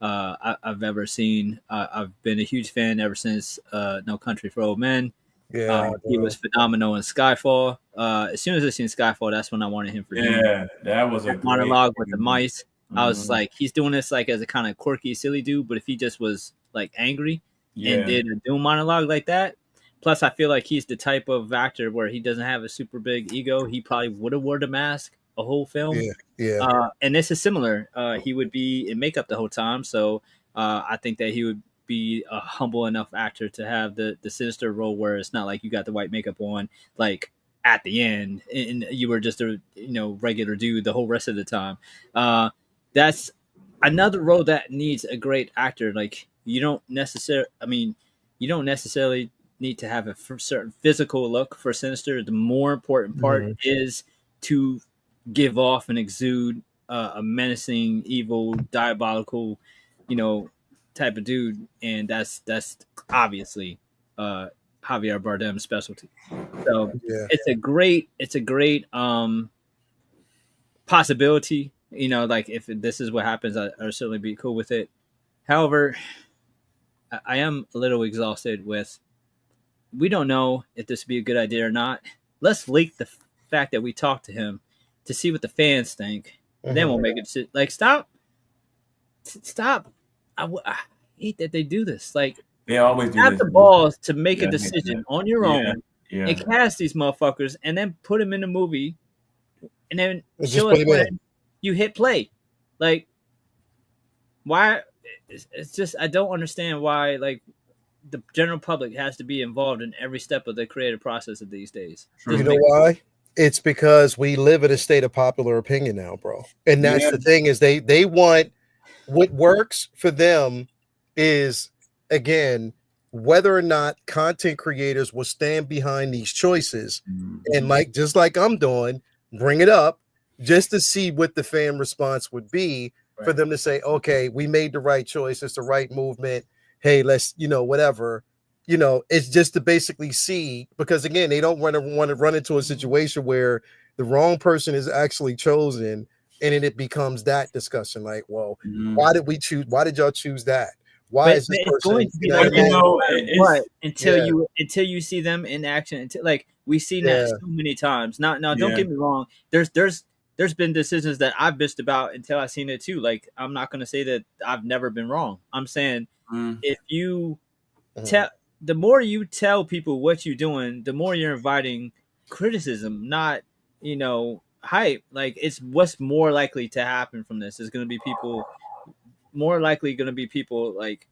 I've ever seen. I've been a huge fan ever since No Country for Old Men. He was phenomenal in Skyfall. As soon as I seen Skyfall, that's when I wanted him for Doom. That was a monologue with the mice. I was like, he's doing this like as a kind of quirky, silly dude, but if he just was like angry and did a Doom monologue like that, plus I feel like he's the type of actor where he doesn't have a super big ego. He probably would have wore the mask a whole film. And this is similar. He would be in makeup the whole time, so I think that he would be a humble enough actor to have the Sinister role where it's not like you got the white makeup on like at the end and you were just a regular dude the whole rest of the time. That's another role that needs a great actor. Like you don't necessarily need to have a certain physical look for Sinister. The more important part is to give off and exude a menacing, evil, diabolical, type of dude, and that's obviously Javier Bardem's specialty. So it's a great possibility. Like if this is what happens, I'll certainly be cool with it. However, I am a little exhausted with. We don't know if this would be a good idea or not. Let's leak the fact that we talked to him to see what the fans think. Then we'll make a decision. Like, stop. I hate that they do this. Like, they always do. Have the balls to make a decision on your own and cast these motherfuckers, and then put them in the movie, and then show us when you hit play. Like, why? It's just I don't understand why. Like, the general public has to be involved in every step of the creative process of these days. You know why? It's because we live in a state of popular opinion now, bro. And that's the thing is they want what works for them is, again, whether or not content creators will stand behind these choices and just like I'm doing, bring it up just to see what the fan response would be for them to say, okay, we made the right choice. It's the right movement. Hey, let's, whatever, it's just to basically see, because again, they don't want to run into a situation where the wrong person is actually chosen. And then it becomes that discussion. Like, well, why did y'all choose that? Why is this person going to be like until you see them in action? Until like we've seen that so many times. Now, don't get me wrong. There's been decisions that I've bitched about until I've seen it too. Like, I'm not going to say that I've never been wrong. I'm saying if you the more you tell people what you're doing, the more you're inviting criticism, not, hype. Like, it's what's more likely to happen from this is going to be people more likely going to be people like,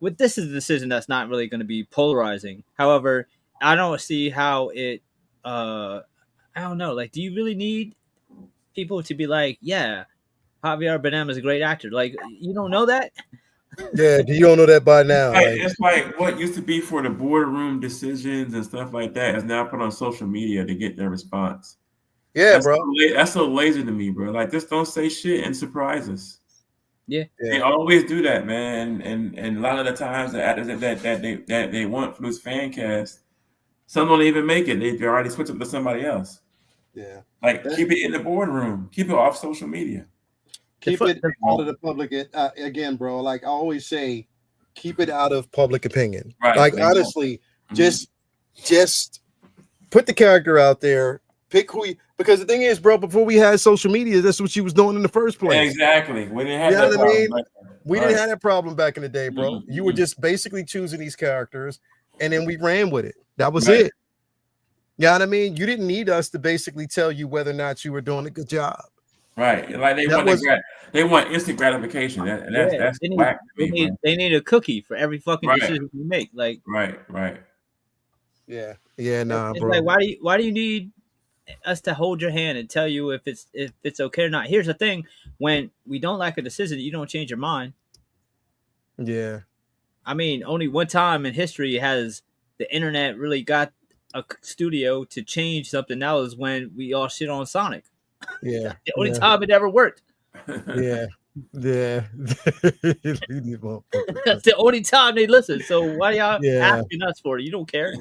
this is a decision that's not really going to be polarizing. However, I don't see how it. I don't know. Like, do you really need people to be like, yeah, Javier Bardem is a great actor? Like, you don't know that? Yeah, you don't know that by now. It's like what used to be for the boardroom decisions and stuff like that is now put on social media to get their response. Yeah, bro. That's so lazy to me, bro. Like, just don't say shit and surprise us. Yeah. They always do that, man. And a lot of the times the actors that they want for this fan cast, some don't even make it. They already switch up to somebody else. Yeah. Like, keep it in the boardroom. Keep it off social media. Keep it out of the public. Again, bro, like I always say, keep it out of public opinion. Right. Like, honestly, just put the character out there. Pick who because the thing is, bro, before we had social media, that's what she was doing in the first place. Exactly. We didn't have that problem. We didn't have that problem back in the day, bro. You were just basically choosing these characters, and then we ran with it. That was it. You know what I mean? You didn't need us to basically tell you whether or not you were doing a good job. Right. Like they want instant gratification. That's whack to me, they need a cookie for every fucking decision you make. Like right. Yeah. Nah, it's bro. like, why do you need us to hold your hand and tell you if it's okay or not? Here's the thing: when we don't like a decision, you don't change your mind. Yeah. I mean, only one time in history has the internet really got a studio to change something. That was when we all shit on Sonic. Yeah. The only time it ever worked. Yeah. That's the only time they listen. So why y'all asking us for it? You don't care.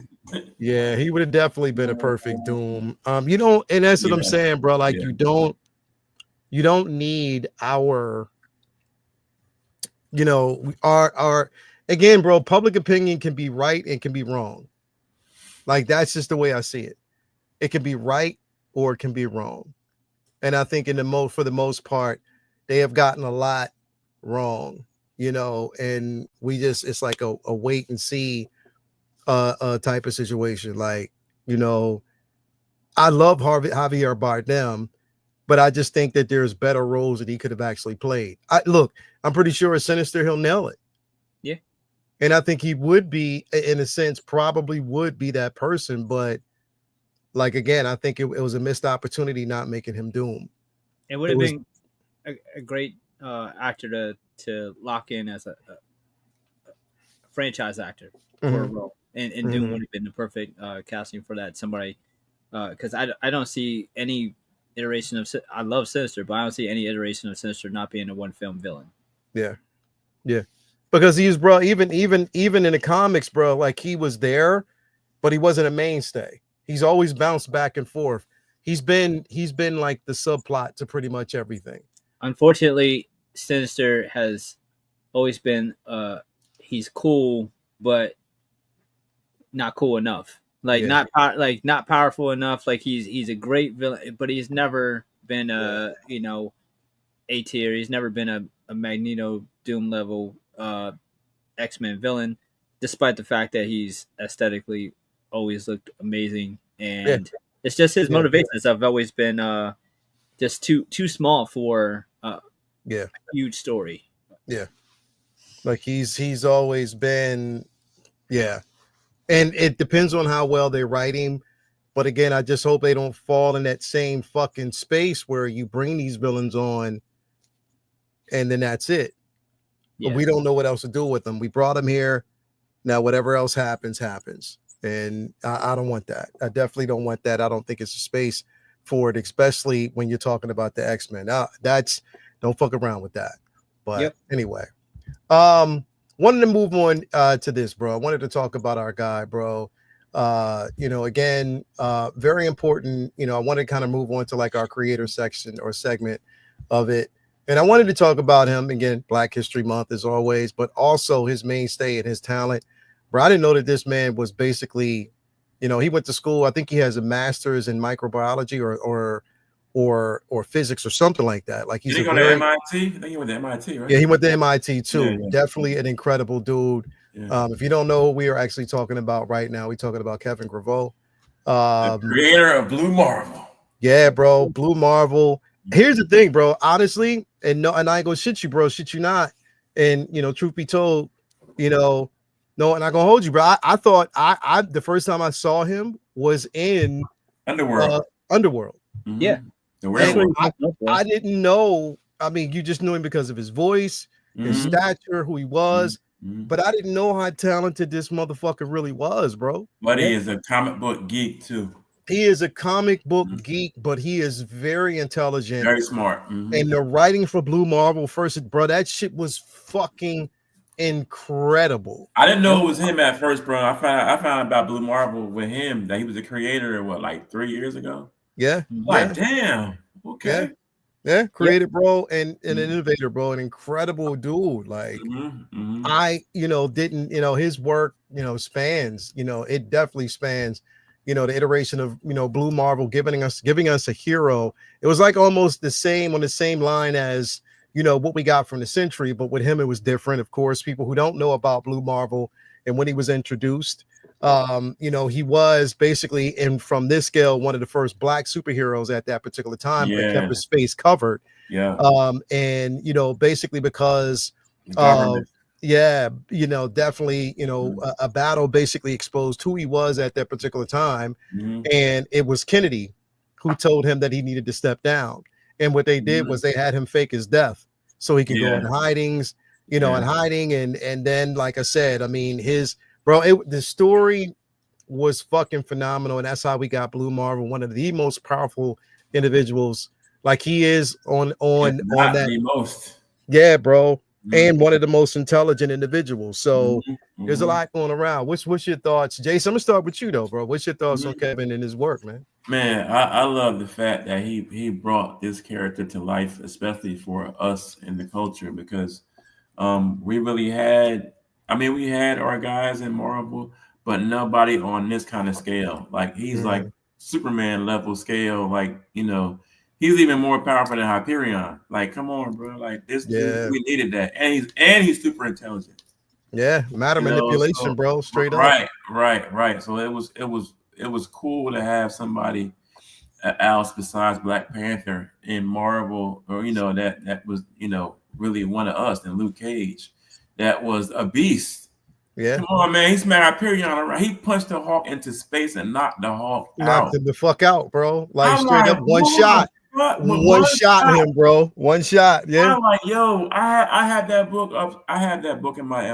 Yeah, he would have definitely been a perfect Doom. You don't, and that's what I'm saying, bro. Like you don't need our, our again, bro. Public opinion can be right and can be wrong. Like that's just the way I see it. It can be right or it can be wrong. And I think for the most part, they have gotten a lot wrong, and it's like a wait and see type of situation. Like, I love Javier Bardem, but I just think that there's better roles that he could have actually played. I'm pretty sure as Sinister, he'll nail it. Yeah. And I think he would be, in a sense, probably would be that person, but like, again, I think it was a missed opportunity not making him Doom. It would have been a great actor to lock in as a franchise actor for a role. And Doom would have been the perfect casting for that. Somebody, because I don't see any iteration of, I love Sinister, but I don't see any iteration of Sinister not being a one film villain. Yeah. Because he's, bro, even in the comics, bro, like he was there, but he wasn't a mainstay. He's always bounced back and forth. He's been like the subplot to pretty much everything. Unfortunately, Sinister has always been he's cool, but not cool enough. Like not powerful enough. Like he's a great villain, but he's never been A tier. He's never been a Magneto Doom level X-Men villain, despite the fact that he's aesthetically always looked amazing. And it's just his motivations have always been just too small for a huge story. Yeah. Like he's always been, and it depends on how well they write him. But again, I just hope they don't fall in that same fucking space where you bring these villains on and then that's it. Yeah. But we don't know what else to do with them. We brought them here. Now, whatever else happens. And I don't want that. I definitely don't want that. I don't think it's a space for it, especially when you're talking about the X-Men. Don't fuck around with that. But anyway, wanted to move on to this, bro. I wanted to talk about our guy, bro. Again, very important. I wanted to kind of move on to like our creator section or segment of it. And I wanted to talk about him again, Black History Month as always, but also his mainstay and his talent. Bro, I didn't know that this man was basically, he went to school. I think he has a master's in microbiology or physics or something like that. Like he's going to MIT. I think he went to MIT, right? Yeah, he went to MIT too. Yeah. Definitely an incredible dude. Yeah. If you don't know who we are actually talking about right now, we're talking about Kevin Grevioux, the creator of Blue Marvel. Yeah, bro, Blue Marvel. Here's the thing, bro. Honestly, and I ain't gonna shit you, bro. Shit you not. And truth be told, no, and I'm gonna hold you, bro. I thought I the first time I saw him was in Underworld. Underworld. Mm-hmm. Yeah. The werewolf. I didn't know. I mean, you just knew him because of his voice, his stature, who he was. But I didn't know how talented this motherfucker really was, bro. But he is a comic book geek too. He is a comic book geek, but he is very intelligent, very smart. And the writing for Blue Marvel first, bro, that shit was fucking incredible. I didn't know it was him at first, bro. I found about Blue Marvel with him that he was the creator. What, like 3 years ago? Yeah. Like, damn. Okay. Yeah, creative, bro, and an innovator, bro, an incredible dude. Like, I, didn't, his work, spans, it definitely spans, the iteration of, Blue Marvel giving us a hero. It was like almost the same line as, what we got from the Century, but with him, it was different. Of course, people who don't know about Blue Marvel and when he was introduced, he was basically from this scale, one of the first Black superheroes at that particular time, but kept his face covered. Yeah. And, basically because, definitely, a battle basically exposed who he was at that particular time. And it was Kennedy who told him that he needed to step down. And what they did was they had him fake his death so he could go in hidings, in hiding. And then, like I said, I mean, the story was fucking phenomenal. And that's how we got Blue Marvel, one of the most powerful individuals. Like he is on that. The most. Yeah, bro. And one of the most intelligent individuals. So there's a lot going around. What's your thoughts, Jason? I'm gonna start with you though, bro. What's your thoughts on Kevin and his work, man? Man, I love the fact that he brought this character to life, especially for us in the culture, because we really had, we had our guys in Marvel, but nobody on this kind of scale. Like he's like Superman level scale, like, he's even more powerful than Hyperion. Like, come on, bro. Like this dude, we needed that. And he's super intelligent. Yeah, matter manipulation, bro. Straight up. Right. So it was cool to have somebody else besides Black Panther in Marvel, or that was really one of us, and Luke Cage, that was a beast. Yeah, come on, man. He smacked Hyperion around. He punched the Hawk into space and knocked the Hawk out. Knocked him the fuck out, bro. Like straight up, one shot. One shot him, bro. One shot. Yeah. I'm like, yo, I had that book up. I had that book in my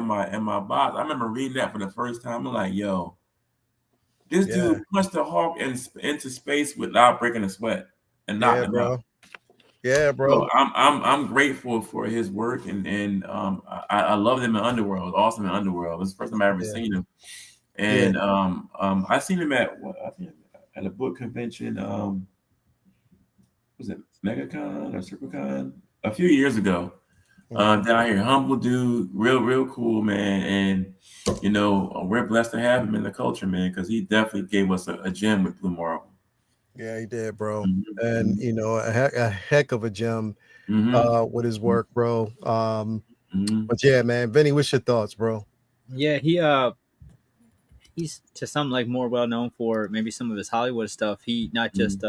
box. I remember reading that for the first time. I'm like, yo, this dude punched the Hawk into space without breaking a sweat and knocked him out. Yeah, bro. So I'm grateful for his work, and I loved him in Underworld. Awesome in Underworld. It was the first time I ever seen him. And I seen him at a book convention. Was it MegaCon or SuperCon? A few years ago. Down here, humble dude, real cool, man. And we're blessed to have him in the culture, man, because he definitely gave us a gem with Blue Marvel. Yeah, he did, bro. And a heck of a gem with his work, bro. But yeah, man, Vinny, what's your thoughts, bro? Yeah, he's to some like more well known for maybe some of his Hollywood stuff. He not just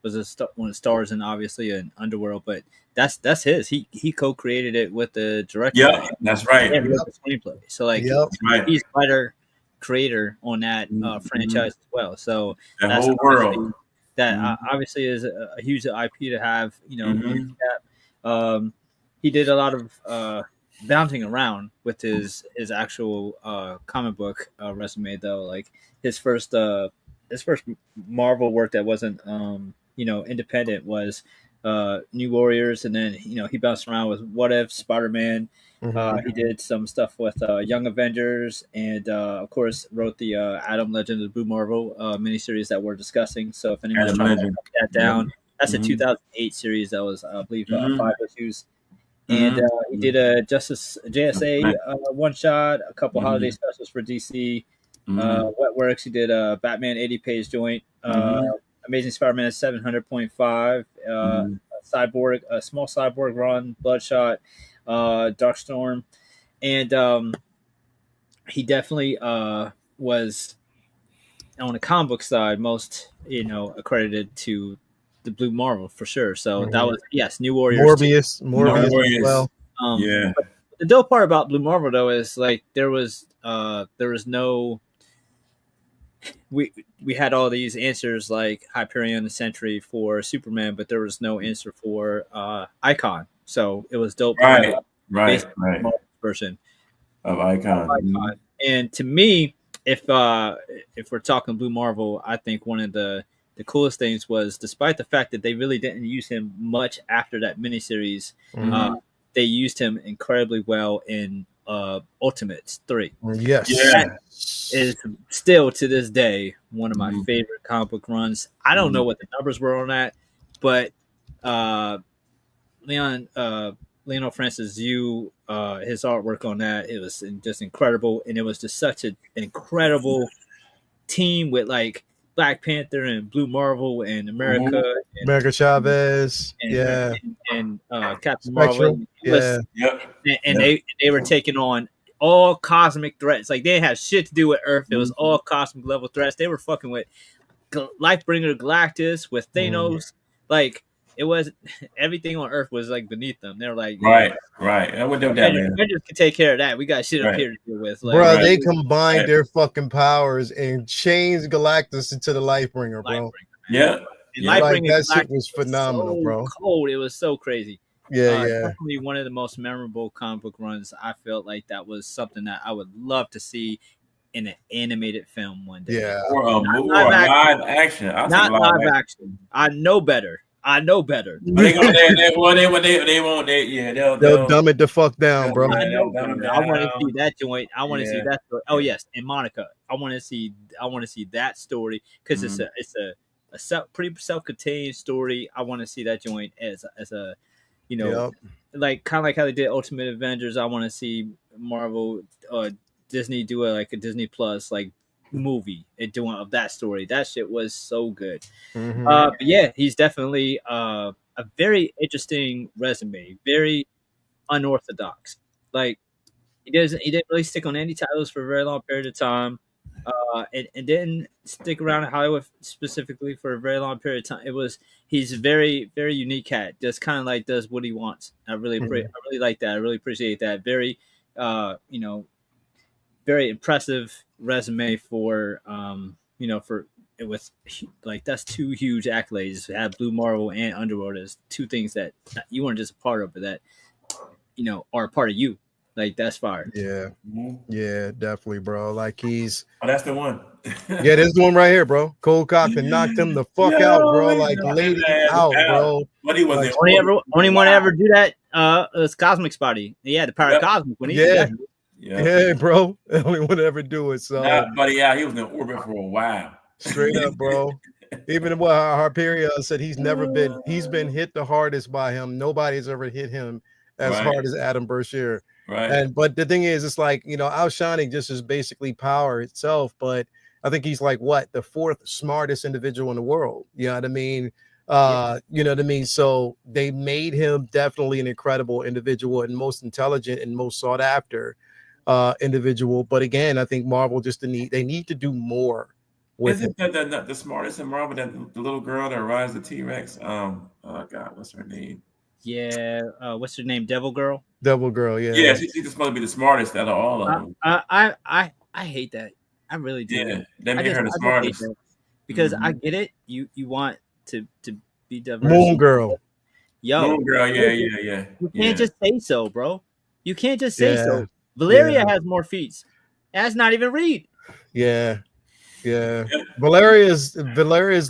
was one of the stars in obviously an Underworld, but that's his. He co-created it with the director. Yeah, that's right. And wrote the screenplay. So like he's writer creator on that franchise as well. So that's whole world. That obviously is a huge IP to have. He did a lot of bouncing around with his actual comic book resume though. Like his first Marvel work that wasn't independent was New Warriors, and then he bounced around with What If, Spider-Man. He did some stuff with Young Avengers, and of course wrote the Adam Legend of Blue Marvel miniseries that we're discussing. So if anyone's trying to put that down, that's a 2008 series that was I believe 5 issues. And he did a JSA one shot, a couple holiday specials for DC. Wetworks, he did a Batman 80-page joint. Amazing Spider-Man 700.5. Cyborg, a small Cyborg run, Bloodshot, Darkstorm, and he definitely was on the comic book side most accredited to the Blue Marvel for sure. So that was New Warriors, Morbius as well. But The dope part about Blue Marvel though is like there was no we had all these answers like Hyperion and Sentry for Superman, but there was no answer for Icon. So it was dope. Right. Version of Icon. And to me, if we're talking Blue Marvel, I think one of the coolest things was, despite the fact that they really didn't use him much after that miniseries, they used him incredibly well in Ultimates 3. Yes. That is still to this day one of my favorite comic book runs. I don't know what the numbers were on that, but Leonel Francis Yu, his artwork on that, it was just incredible, and it was just such an incredible team with like Black Panther and Blue Marvel and America Chavez, and Captain Spectrum. Marvel, and they were taking on all cosmic threats. Like, they didn't have shit to do with Earth. It was all cosmic level threats. They were fucking with Lifebringer Galactus, with Thanos. Like, it was everything on Earth was like beneath them. They were like, right. I wouldn't do that, man. Avengers can take care of that. We got shit up here to deal with. Like, bro, they combined their fucking powers and changed Galactus into the Lifebringer, bro. Lifebringer, that shit was phenomenal, so bro. Cold. It was so crazy. Yeah. Definitely one of the most memorable comic book runs. I felt like that was something that I would love to see in an animated film one day. Yeah. Or a movie or live action. Not live action. I know better. They'll dumb it the fuck down, bro. I want to see that joint. I want to see that story. Oh yes, and Monica. I want to see that story because it's a pretty self-contained story. I want to see that joint as a like kind of like how they did Ultimate Avengers. I want to see Marvel Disney do a Disney Plus like movie and doing of that story. That shit was so good. But yeah, he's definitely a very interesting resume, very unorthodox. Like, he didn't really stick on any titles for a very long period of time, and didn't stick around in Hollywood specifically for a very long period of time. He's a very, very unique cat. Just kind of like does what he wants. I really like that. I really appreciate that. Very very impressive resume for with like, that's two huge accolades to have Blue Marvel and Underworld as two things that you weren't just a part of, but that are a part of you. Like, that's fire. Yeah, definitely, bro. Like, that's the one. Yeah, this one right here, bro. Cole Cochran knocked him the fuck out, bro. Like, laid him out, bro. But he was like, only one to ever do that was Cosmic Spotty. He had the power of Cosmic when he did that. Yeah, bro. Only one to ever do it. So, buddy, he was in orbit for a while. Straight up, bro. Even what Hyperion said, he's been hit the hardest by him. Nobody's ever hit him as hard as Adam Brashear. Right. But the thing is, it's like, outshining just is basically power itself. But I think he's like the fourth smartest individual in the world. You know what I mean? You know what I mean? So they made him definitely an incredible individual and most intelligent and most sought after individual. But again, I think Marvel they need to do more with Isn't the smartest in Marvel, that the little girl that rides the T-Rex? Oh God, what's her name? Yeah, what's her name? Devil Girl. Yeah, she's supposed to be the smartest out of all of them. I hate that. I really do. Yeah, they made her the smartest. Because I get it. You want to be diverse. Moon Girl. Moon Girl. Yeah. You can't just say so, bro. You can't just say so. Valeria has more feats. That's not even Reed. Yeah. Valeria's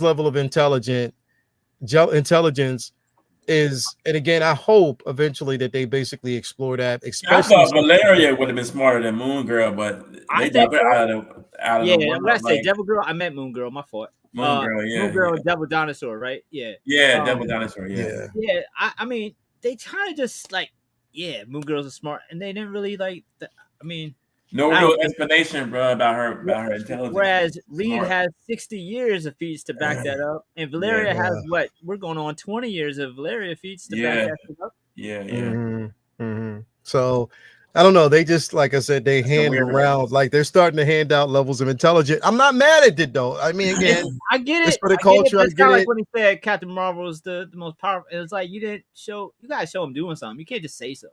level of intelligence is, and again, I hope eventually that they basically explore that. Especially, I thought Valeria would have been smarter than Moon Girl, but they got her out of the when I say Devil Girl, I meant Moon Girl. My fault. Moon Girl, Moon Girl, Devil Dinosaur, right? Yeah. Devil Dinosaur, yeah. Yeah, I mean, they kind of just like, Moon Girls are smart, and they didn't really like. No real explanation, bro, about her intelligence. Whereas Reed has 60 years of feats to back that up, and Valeria has what? We're going on 20 years of Valeria feats to back that up. Yeah. So I don't know. They just, like I said, they hand around, like they're starting to hand out levels of intelligence. I'm not mad at it though. I mean, again, I get it. It's for the culture. It's kind of like when he said Captain Marvel is the most powerful. It's like you guys show him doing something. You can't just say so.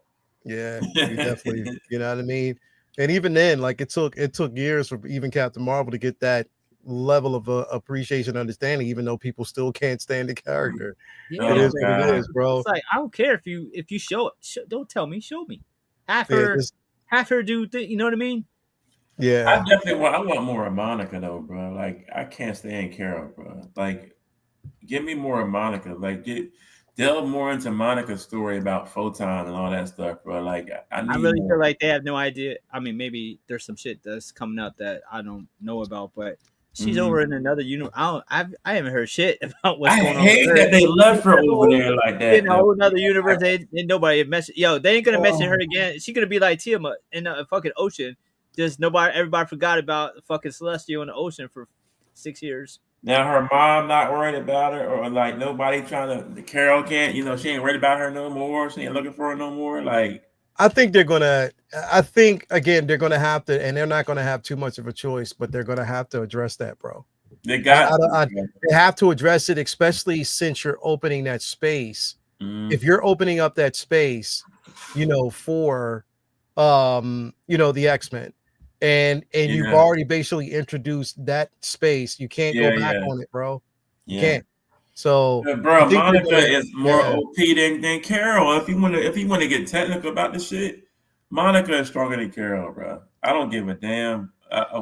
Yeah, you definitely, you know what I mean? And even then, like it took years for even Captain Marvel to get that level of appreciation and understanding, even though people still can't stand the character. Yeah, It is but what it is, bro. it's like I don't care if you show it. Don't tell me, show me. Have Yeah, her do you know what I mean? yeah. I definitely want. I want more of Monica though, bro. Like I can't stand Carol, bro. Like give me more of Monica. Like delve more into Monica's story about Photon and all that stuff, bro. Like I I need really more. feel like they have no idea. I mean, maybe there's some shit that's coming up that I don't know about, but she's over in another universe. I haven't heard shit about what's I going on with hate her. that they left her over there like that. In a whole other universe, ain't nobody mention. Yo, they ain't gonna mention her again. She gonna be like Tiamat in a fucking ocean. Just everybody forgot about the fucking Celestial in the ocean for 6 years. Now her mom not worried about her, or like nobody trying to. Carol can't, she ain't worried about her no more. She ain't looking for her no more. Like I think again they're gonna have to, and they're not gonna have too much of a choice, but they're gonna have to address that, bro. they They have to address it, especially since you're opening that space. If you're opening up that space, for the X-Men, and you've already basically introduced that space, you can't go back on it, bro. You can't. So, bro, Monica is more OP than Carol. If you want to get technical about the shit, Monica is stronger than Carol, bro. I don't give a damn.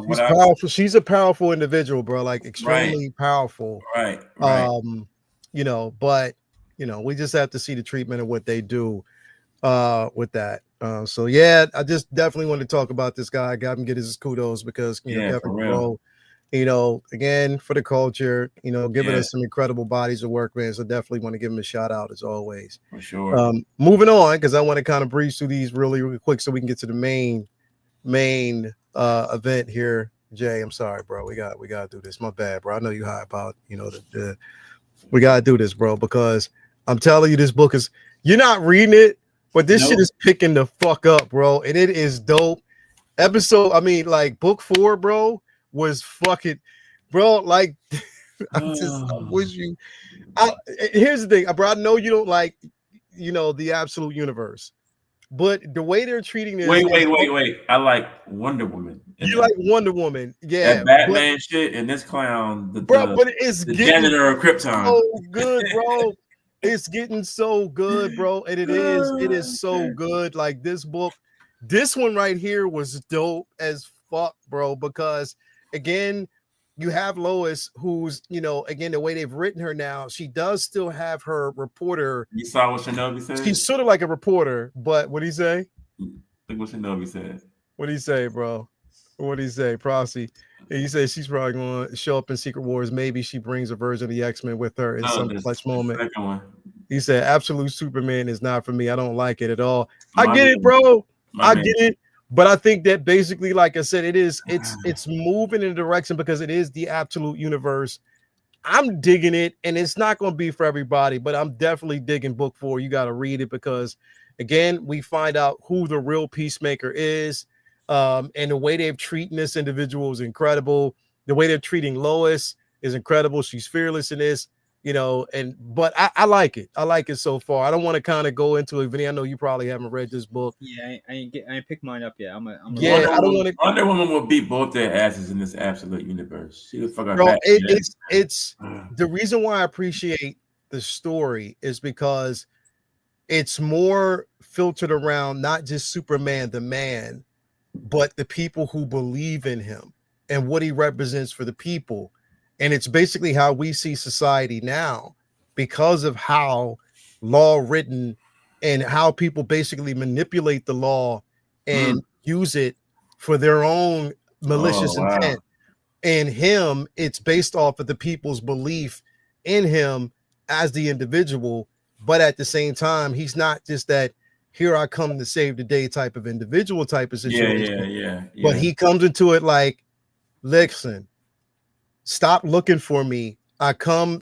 She's powerful. She's a powerful individual, bro. Like extremely powerful. Right. But we just have to see the treatment of what they do with that. So yeah, I just definitely want to talk about this guy. I got him get his kudos because definitely, bro. Again, for the culture, giving us some incredible bodies of work, man. So definitely want to give him a shout out as always. For sure. Moving on, because I want to kind of breeze through these really, really quick so we can get to the main event here. Jay, I'm sorry, bro. We gotta do this. My bad, bro. I know you high about we gotta do this, bro, because I'm telling you, this book is, you're not reading it, but this shit is picking the fuck up, bro, and it is dope. Book 4, bro, was fucking, bro. Like, I wish you. Here's the thing, bro. I know you don't like, the absolute universe, but the way they're treating this. Wait. I like Wonder Woman. You like Wonder Woman, yeah. That Batman shit and this clown, but it's the janitor of Krypton. So good, bro. It's getting so good, bro, and it is so good. Like this book, this one right here was dope as fuck, bro. Because again, you have Lois, who's again, the way they've written her now, she does still have her reporter. You saw what Shinobi said? She's sort of like a reporter, but what did he say? Look what Shinobi said. What did he say, bro? What did he say, Prosy? And he said she's probably going to show up in Secret Wars. Maybe she brings a version of the X-Men with her in some clutch moment. He said, "Absolute Superman is not for me. I don't like it at all." I get it, bro. I get it. But I think that basically, like I said, it's moving in a direction because it is the absolute universe. I'm digging it, and it's not going to be for everybody, but I'm definitely digging book 4. You got to read it because, again, we find out who the real Peacemaker is. And the way they're treating this individual is incredible. The way they're treating Lois is incredible. She's fearless in this, but I like it. I like it so far. I don't want to kind of go into it, Vinny. I know you probably haven't read this book. Yeah, I ain't picked mine up yet. I don't want to. Wonder Woman will beat both their asses in this absolute universe. She would fuck bro, it's the reason why I appreciate the story is because it's more filtered around not just Superman the man, but the people who believe in him and what he represents for the people. And it's basically how we see society now because of how law written and how people basically manipulate the law and use it for their own malicious intent. And him, it's based off of the people's belief in him as the individual. But at the same time, he's not just that here I come to save the day type of individual type of situation. Yeah. But he comes into it like, listen, stop looking for me. I come,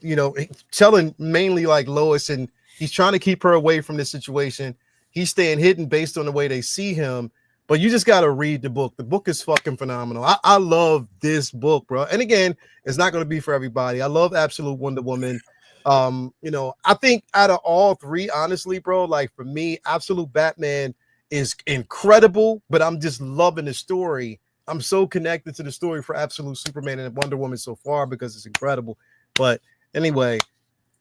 telling mainly like Lois, and he's trying to keep her away from this situation. He's staying hidden based on the way they see him. But you just got to read the book. The book is fucking phenomenal. I love this book, bro. And again, it's not going to be for everybody. I love Absolute Wonder Woman. I think out of all 3, honestly, bro, like for me, Absolute Batman is incredible, but I'm just loving the story. I'm so connected to the story for Absolute Superman and Wonder Woman so far because it's incredible. But anyway,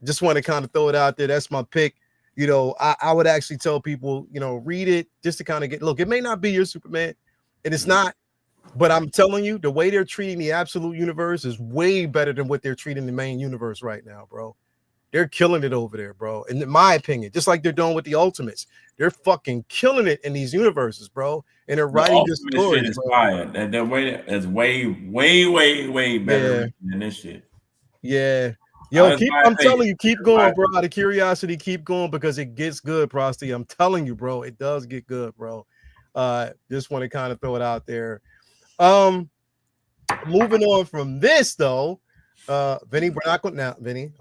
just want to kind of throw it out there. That's my pick. You know, I would actually tell people, you know, read it just to kind of look, it may not be your Superman, and it's not, but I'm telling you, the way they're treating the Absolute Universe is way better than what they're treating the main universe right now, bro. They're killing it over there, bro. And in my opinion, just like they're doing with the Ultimates, they're fucking killing it in these universes, bro. And they're writing this story. Shit is fire. That way is way better than this shit. Yeah. Yo, I'm telling you, keep going, bro. Out of curiosity, keep going because it gets good, Prosty. I'm telling you, bro, it does get good, bro. Just want to kind of throw it out there. Moving on from this though, Vinny, we're not going now. Vinny,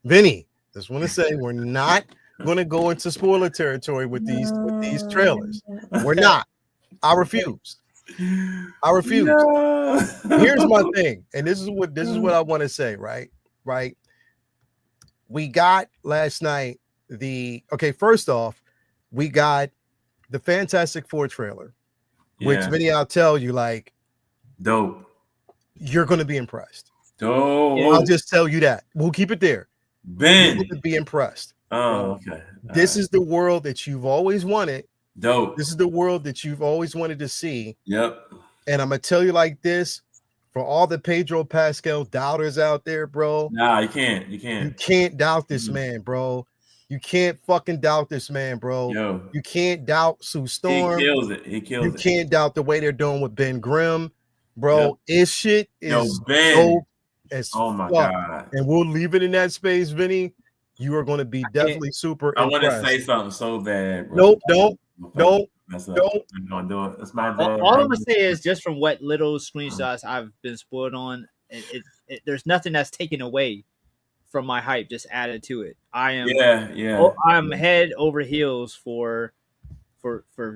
Vinny, just want to say we're not going to go into spoiler territory with these trailers. We're not. I refuse. No. Here's my thing, and this is what I want to say, right? We got last night first off, we got the Fantastic Four trailer, which Vinny, I'll tell you, like, dope. You're gonna be impressed. Dope. I'll just tell you that. We'll keep it there. Ben, you're gonna be impressed. Oh, okay. This is the world that you've always wanted. Dope. This is the world that you've always wanted to see. Yep. And I'm gonna tell you like this, for all the Pedro Pascal doubters out there, bro. Nah, you can't. You can't doubt this man, bro. You can't fucking doubt this man, bro. Yo. You can't doubt Sue Storm. He kills it. You can't doubt the way they're doing with Ben Grimm, bro. His shit is dope as my God. And we'll leave it in that space, Vinny. You are going to be definitely super impressed. I want to say something so bad, bro. Nope, don't. I'm gonna do it. That's my bad. All I'm gonna say is, just from what little screenshots I've been spoiled on, there's nothing that's taken away from my hype, just added to it. I am I'm head over heels for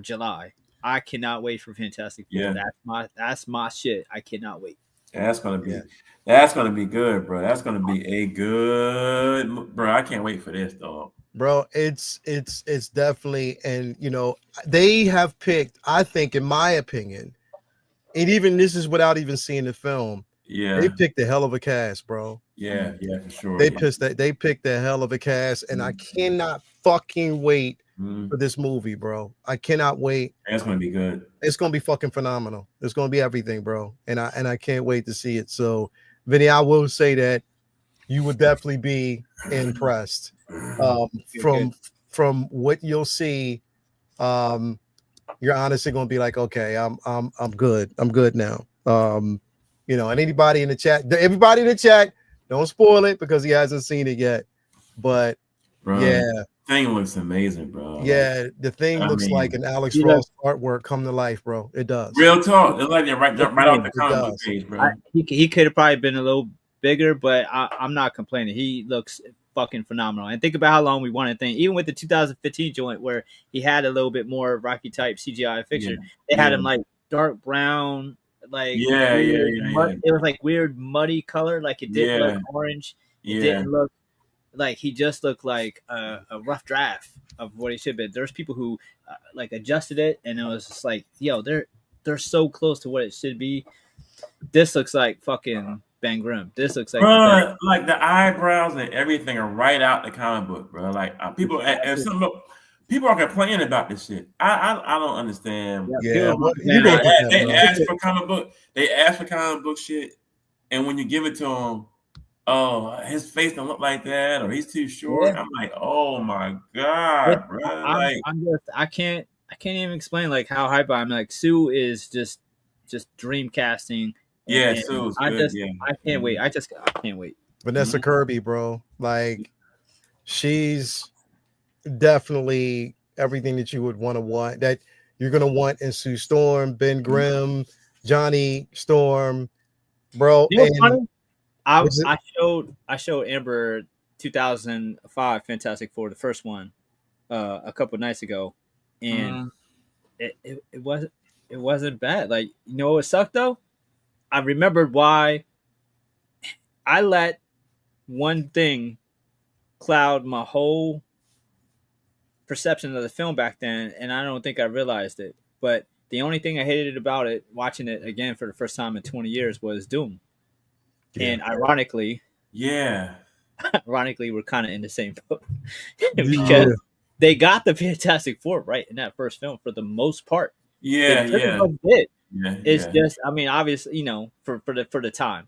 July. I cannot wait for Fantastic Four. Yeah. That's my shit. I cannot wait. That's gonna be good, bro. That's gonna be a good, bro. I can't wait for this, dog. Bro, it's definitely, and you know, they have picked, I think, in my opinion, and even this is without even seeing the film. Yeah, they picked a hell of a cast, bro. Yeah, for sure. They picked a hell of a cast, and I cannot fucking wait for this movie, bro. I cannot wait. It's gonna be good. It's gonna be fucking phenomenal. It's gonna be everything, bro. And I can't wait to see it. So, Vinny, I will say that you would definitely be impressed from what you'll see. You're honestly gonna be like, okay, I'm good. I'm good now. You know, and everybody in the chat, don't spoil it because he hasn't seen it yet. But bro, yeah, thing looks amazing, bro. Yeah, the thing looks like an Alex Ross artwork come to life, bro. It does. Real talk. It's like right off the comic book page, bro. He could have probably been a little bigger, but I'm not complaining. He looks fucking phenomenal. And think about how long we wanted things. Even with the 2015 joint where he had a little bit more Rocky type CGI fixture, they had him like dark brown, like it was like weird muddy color, like it didn't look orange. It didn't look like he just looked like a rough draft of what he should be. There's people who like adjusted it, and it was just like, yo, they're so close to what it should be. This looks like fucking Ben Grimm. This looks like like the eyebrows and everything are right out the comic book, bro. Like people and people are complaining about this shit. I don't understand. Yeah, they ask for comic book. They ask for comic book shit, and when you give it to them, oh, his face don't look like that, or he's too short. I'm like, oh my God, bro. I can't even explain like how hype I'm. Like, Sue is just dream casting. Yeah, Sue's good. I can't wait. I can't wait. Vanessa Kirby, bro. Like, she's definitely everything that you would want that you're gonna want in Sue Storm, Ben Grimm, Johnny Storm, bro. I showed Amber 2005 Fantastic Four, the first one, a couple of nights ago, and it wasn't bad. Like, you know what sucked though? I remembered why I let one thing cloud my whole perception of the film back then, and I don't think I realized it. But the only thing I hated about it, watching it again for the first time in 20 years, was Doom. Yeah. And ironically, we're kind of in the same boat because they got the Fantastic Four right in that first film for the most part. It's just, I mean, obviously, you know, for the time,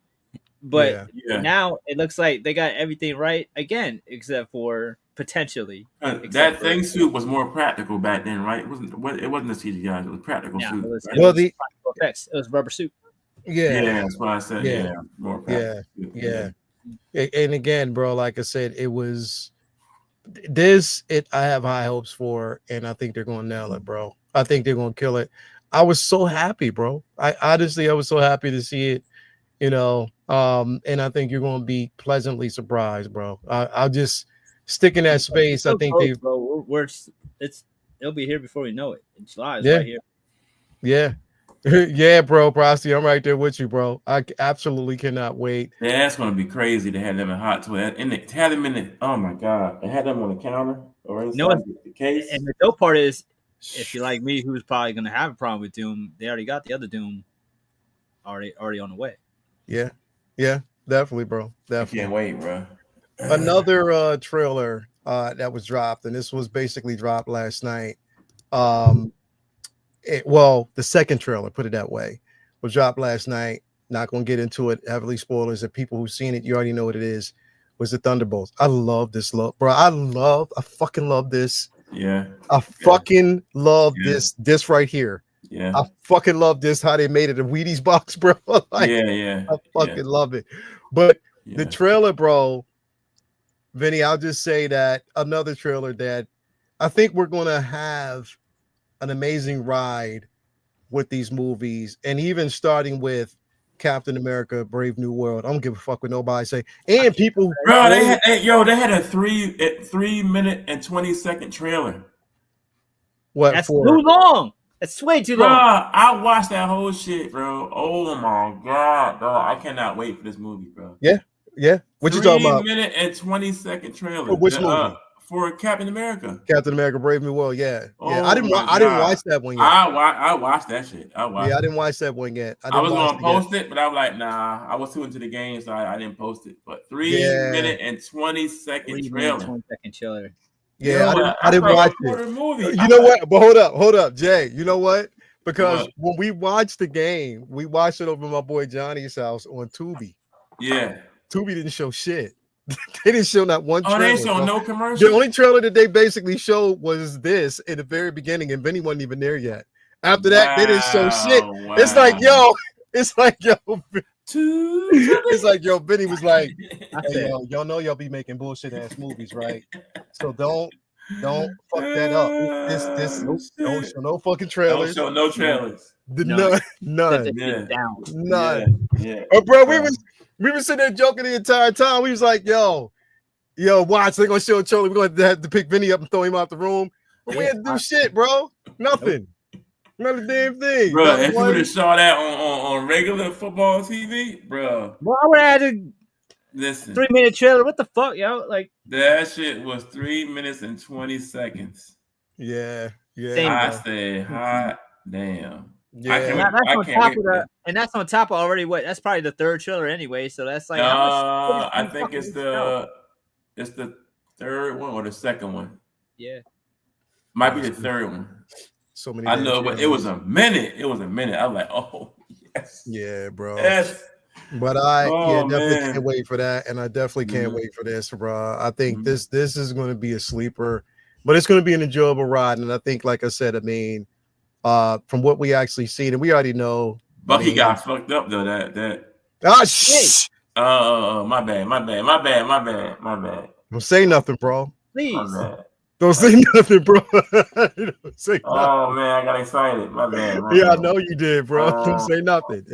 but now it looks like they got everything right again, except for potentially that thing suit was more practical back then, right? It wasn't the CGI; it was practical suit. It was practical effects. It was rubber suit. Yeah, that's what I said. Yeah, more practical. Yeah. And again, bro, like I said, it was this. I have high hopes for, and I think they're going to nail it, bro. I think they're going to kill it. I was so happy, bro. I was so happy to see it, you know. And I think you're going to be pleasantly surprised, bro. I'll just stick in that space. I think they, bro. It'll be here before we know it. July is right here. Yeah. Yeah, bro, Prosty, I'm right there with you, bro. I absolutely cannot wait. Yeah, that's gonna be crazy to have them in Hot Toys and they had them in the. Oh my god, they had them on the counter or inside the case. And the dope part is, if you're like me, who's probably gonna have a problem with Doom, they already got the other Doom already on the way. Yeah, definitely, bro. Definitely. Can't wait, bro. Another trailer that was dropped, and this was basically dropped last night. The second trailer, put it that way, was dropped last night. Not gonna get into it heavily, spoilers. If people who've seen it, you already know what it is. Was the Thunderbolts? I love this look, bro. I fucking love this. Yeah, I fucking love this right here. Yeah, I fucking love this. How they made it a Wheaties box, bro. I fucking love it. But the trailer, bro, Vinny, I'll just say that another trailer that I think we're gonna have an amazing ride with these movies, and even starting with Captain America: Brave New World. I don't give a fuck what nobody say. And people, bro, they had a 3 minute and 20-second trailer. What? That's too long. That's way too long. I watched that whole shit, bro. Oh my god, bro! I cannot wait for this movie, bro. Yeah. What you talking about? 3 minute and 20-second trailer. For which movie? For Captain America. Captain America: Brave New World. Yeah. I didn't watch that one yet. I watched that shit. I didn't watch that one yet. I was gonna post it, but I was like, nah. I was too into the game, so I didn't post it. But 3 minute and 20-second trailer. 20-second trailer. Yeah, I didn't watch it. Movie. You know what? But hold up, Jay. You know what? Because when we watched the game, we watched it over my boy Johnny's house on Tubi. Yeah. Tubi didn't show shit. They didn't show not one trailer. They showed no commercial. The only trailer that they basically showed was this in the very beginning, and Benny wasn't even there yet. After that, they didn't show shit. Wow. It's like, yo, Benny was like, hey, y'all know y'all be making bullshit ass movies, right? So don't fuck that up. This don't show no fucking trailers. Don't show no trailers. None. Yeah. Oh, bro, we were sitting there joking the entire time. We was like, yo, watch, they're gonna show a trailer. We're gonna have to pick Vinny up and throw him out the room. But we had to do shit, bro. Nothing. Not a damn thing. Bro, if you would have saw that on regular football TV, bro. Well, I would have had a listen 3 minute trailer. What the fuck, yo? Like that shit was 3 minutes and 20 seconds. Yeah. I said, hot damn. Yeah, and that's on top of already what? That's probably the third trailer anyway. So that's like, I think it's the third one or the second one. Yeah, might be the third one. So many. I know, but it was a minute. I was like, oh yes. Yeah, bro. Yes. But I definitely can't wait for that, and I definitely can't wait for this, bro. I think this is going to be a sleeper, but it's going to be an enjoyable ride, and I think, like I said, I mean. From what we actually seen, and we already know, Bucky got fucked up though. That. Shh. My bad. Don't say nothing, bro. Please. Don't say nothing, bro. Don't say nothing. Oh man, I got excited. My bad. I know you did, bro. Don't say nothing.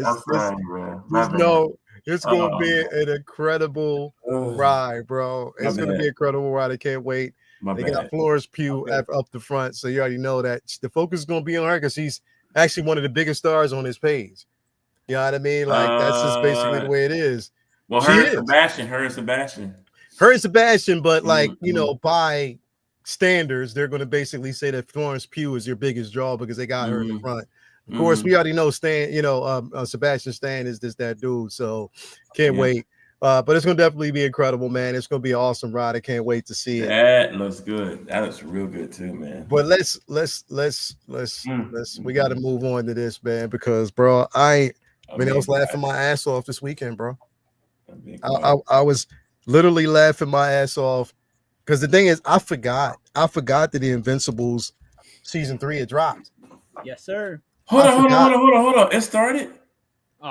It's going to be an incredible ride, bro. It's going to be an incredible ride. I can't wait. They got Florence Pugh up the front, so you already know that the focus is going to be on her because she's actually one of the biggest stars on his page. You know what I mean? Like that's just basically the way it is. Well, her and Sebastian, but like by standards, they're going to basically say that Florence Pugh is your biggest draw because they got her in the front. Of course, we already know Sebastian Stan is that dude. So can't wait. But it's going to definitely be incredible, man. It's going to be an awesome ride. I can't wait to see it. That looks good. That looks real good too, man. But let's we got to move on to this, man, because bro, I was laughing my ass off this weekend, bro. I was literally laughing my ass off because the thing is, I forgot that the Invincibles season 3 had dropped. Yes, sir. Hold on. It started.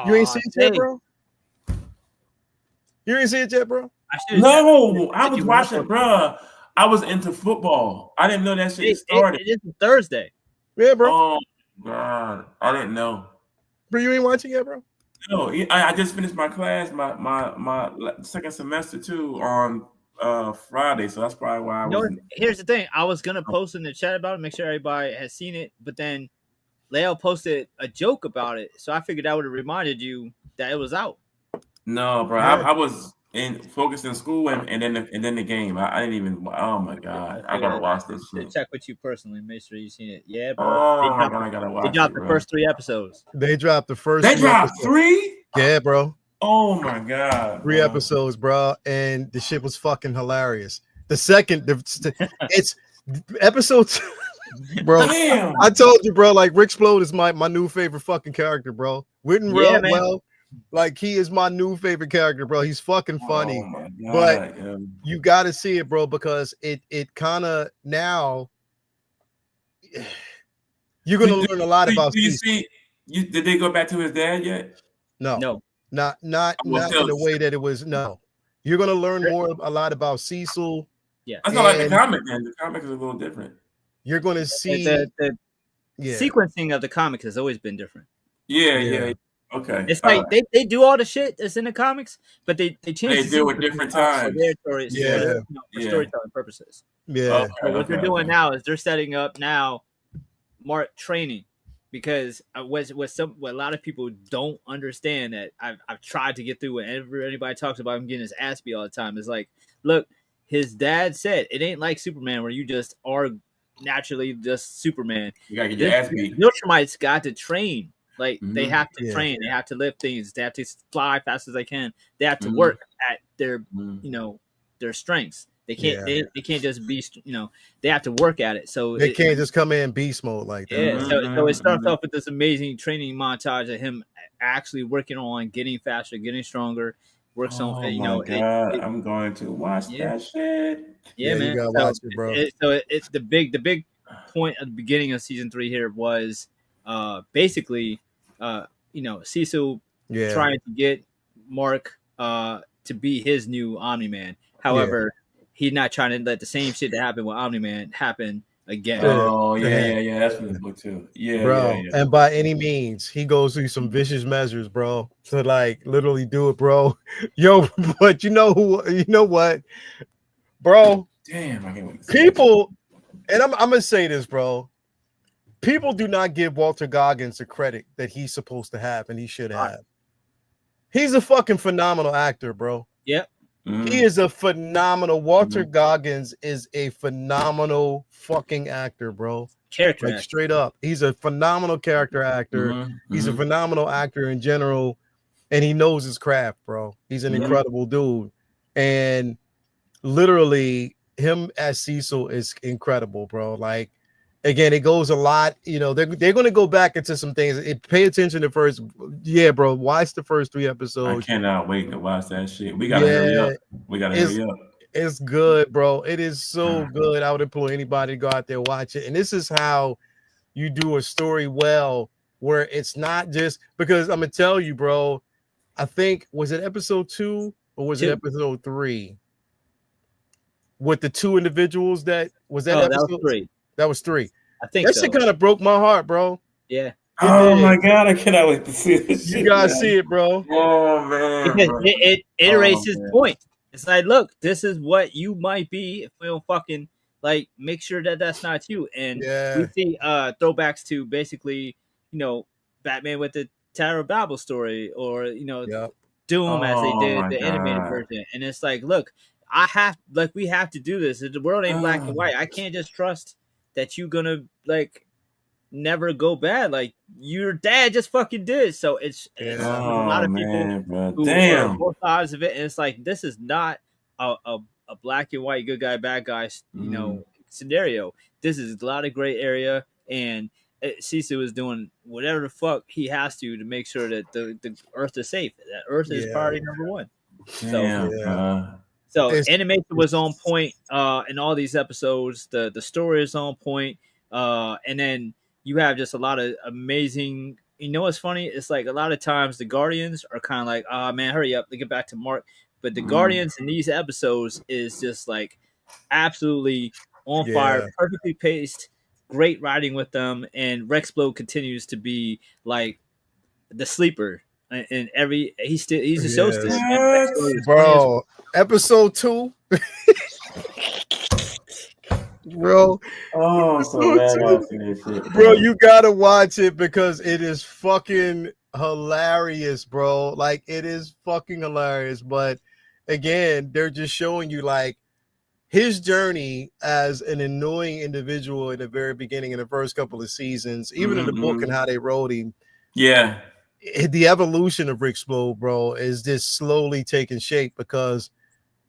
You ain't seen it yet, bro? You ain't seen it yet, bro? No, I was watching, bro. I was into football. I didn't know that shit started. It is Thursday. Yeah, bro. Oh God, I didn't know. Bro, you ain't watching yet, bro? No, I just finished my class, my second semester too on Friday, so that's probably why I was. Here's the thing: I was gonna post in the chat about it, make sure everybody has seen it, but then Leo posted a joke about it, so I figured I would have reminded you that it was out. No, bro, I was focused in school and then the game. I didn't even. Oh my God, I gotta watch this shit. Check with you personally, make sure you've seen it. Yeah, bro. Oh my God, I gotta watch. They dropped the first 3 episodes. They dropped the first. They dropped 3. Yeah, bro. Oh my God, 3 episodes, bro, and the shit was fucking hilarious. The second, it's episode 2. Bro, damn. I told you, bro. Like Rick Splode is my new favorite fucking character, bro. Witten well, like he is my new favorite character, bro. He's fucking funny. Oh but you got to see it, bro, because it kind of now you're gonna learn a lot about. Do you see? Did they go back to his dad yet? No, not in the way that it was. No, you're gonna learn a lot about Cecil. Yeah, that's not like the comic. Man, the comic is a little different. You're going to see the sequencing of the comics has always been different. Yeah. Okay. It's like they do all the shit that's in the comics, but they change. They do it different times. For storytelling purposes. Yeah. So what they're doing now is they're setting up now Mark training, because what a lot of people don't understand that I've tried to get through whenever anybody talks about him getting his ass beat all the time. Is like, look, his dad said it ain't like Superman where you just are naturally just Superman. You gotta get your ass beat. Viltrumites got to train. Like they have to train. They have to lift things. They have to fly fast as they can. They have to work at their their strengths. They can't they can't just be they have to work at it. So they can't just come in beast mode like that. Yeah. So it starts off with this amazing training montage of him actually working on getting faster, getting stronger. Works on God, I'm going to watch that shit. Yeah, man. You gotta watch it, bro. It's the big point at the beginning of season 3 here was basically Cecil trying to get Mark to be his new Omni-Man. However, he's not trying to let the same shit that happened with Omni-Man happen again. Oh yeah. That's in the book too. Yeah, bro. Yeah. And by any means, he goes through some vicious measures, bro, to like literally do it, bro. Yo, but you know what, bro? Damn, I can't wait. People, and I'm gonna say this, bro. People do not give Walter Goggins the credit that he's supposed to have and he should have. He's a fucking phenomenal actor, bro. Yep. He is a phenomenal. Walter Goggins is a phenomenal fucking actor, bro. Character actor. Straight up. He's a phenomenal character actor. He's a phenomenal actor in general, and he knows his craft, bro. He's an incredible dude. And literally, him as Cecil is incredible, bro. Like, again, it goes a lot. They're going to go back into some things. Pay attention to first. Yeah, bro. Watch the first 3 episodes. I cannot wait to watch that shit. We got to hurry up. Hurry up. It's good, bro. It is so good. I would implore anybody to go out there and watch it. And this is how you do a story well, where it's not just because I'm going to tell you, bro, I think, was it episode 2 or was it episode 3? With the 2 individuals that was that episode? That was 3. That was 3. I think that shit kind of broke my heart, bro. Yeah. Oh my God, I cannot wait to see this. You gotta see it, bro. Oh man, because it iterates his point. It's like, look, this is what you might be if we don't fucking like make sure that that's not you. And we see throwbacks to basically, Batman with the Tower of Babel story, or Doom as they did the animated version. And it's like, look, we have to do this. The world ain't black and white. I can't just trust that you're gonna like never go bad. Like your dad just fucking did. So it's a lot of people who are both sides of it, and it's like this is not a black and white, good guy, bad guy, scenario. This is a lot of gray area, and Cecil is doing whatever the fuck he has to make sure that the Earth is safe. That Earth is priority number one. So animation was on point in all these episodes. The story is on point, and then you have just a lot of amazing. You know what's funny? It's like a lot of times the Guardians are kind of like, "Oh man, hurry up, get back to Mark." But the Guardians in these episodes is just like absolutely on fire, perfectly paced, great writing with them, and Rexplode continues to be like the sleeper. And he's a show still, bro. Episode 2, bro. Oh, so bad, bro. You gotta watch it because it is fucking hilarious, bro. Like it is fucking hilarious. But again, they're just showing you like his journey as an annoying individual in the very beginning, in the first couple of seasons, even in the book and how they wrote him. Yeah. The evolution of Rexplode, bro, is just slowly taking shape because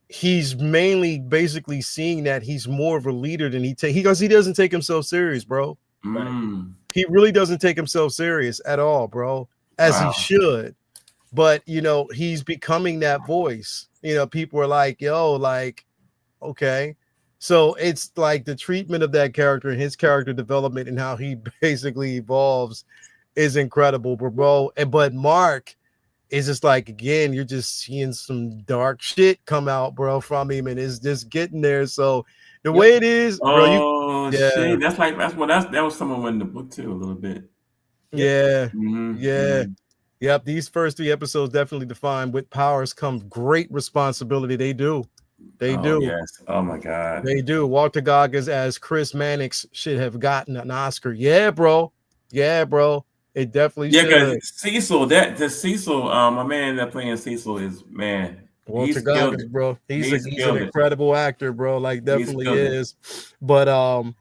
he's mainly basically seeing that he's more of a leader than because he doesn't take himself serious, bro. He really doesn't take himself serious at all, bro, as he should. But he's becoming that voice. People are like, yo, like, okay. So it's like the treatment of that character and his character development and how he basically evolves is incredible, bro. But Mark is just like, again, you're just seeing some dark shit come out, bro, from him, and it's just getting there. So the way it is, bro, shit. That was someone in the book too, a little bit. Yep. These first 3 episodes definitely define with powers come great responsibility. They do. Yes. Oh my god. They do. Walter Goggins as Chris Mannix should have gotten an Oscar. Yeah, bro. It definitely should. Because Cecil, my man that playing Cecil is Walter Goggins, bro. He's an incredible actor, bro. Like definitely is. But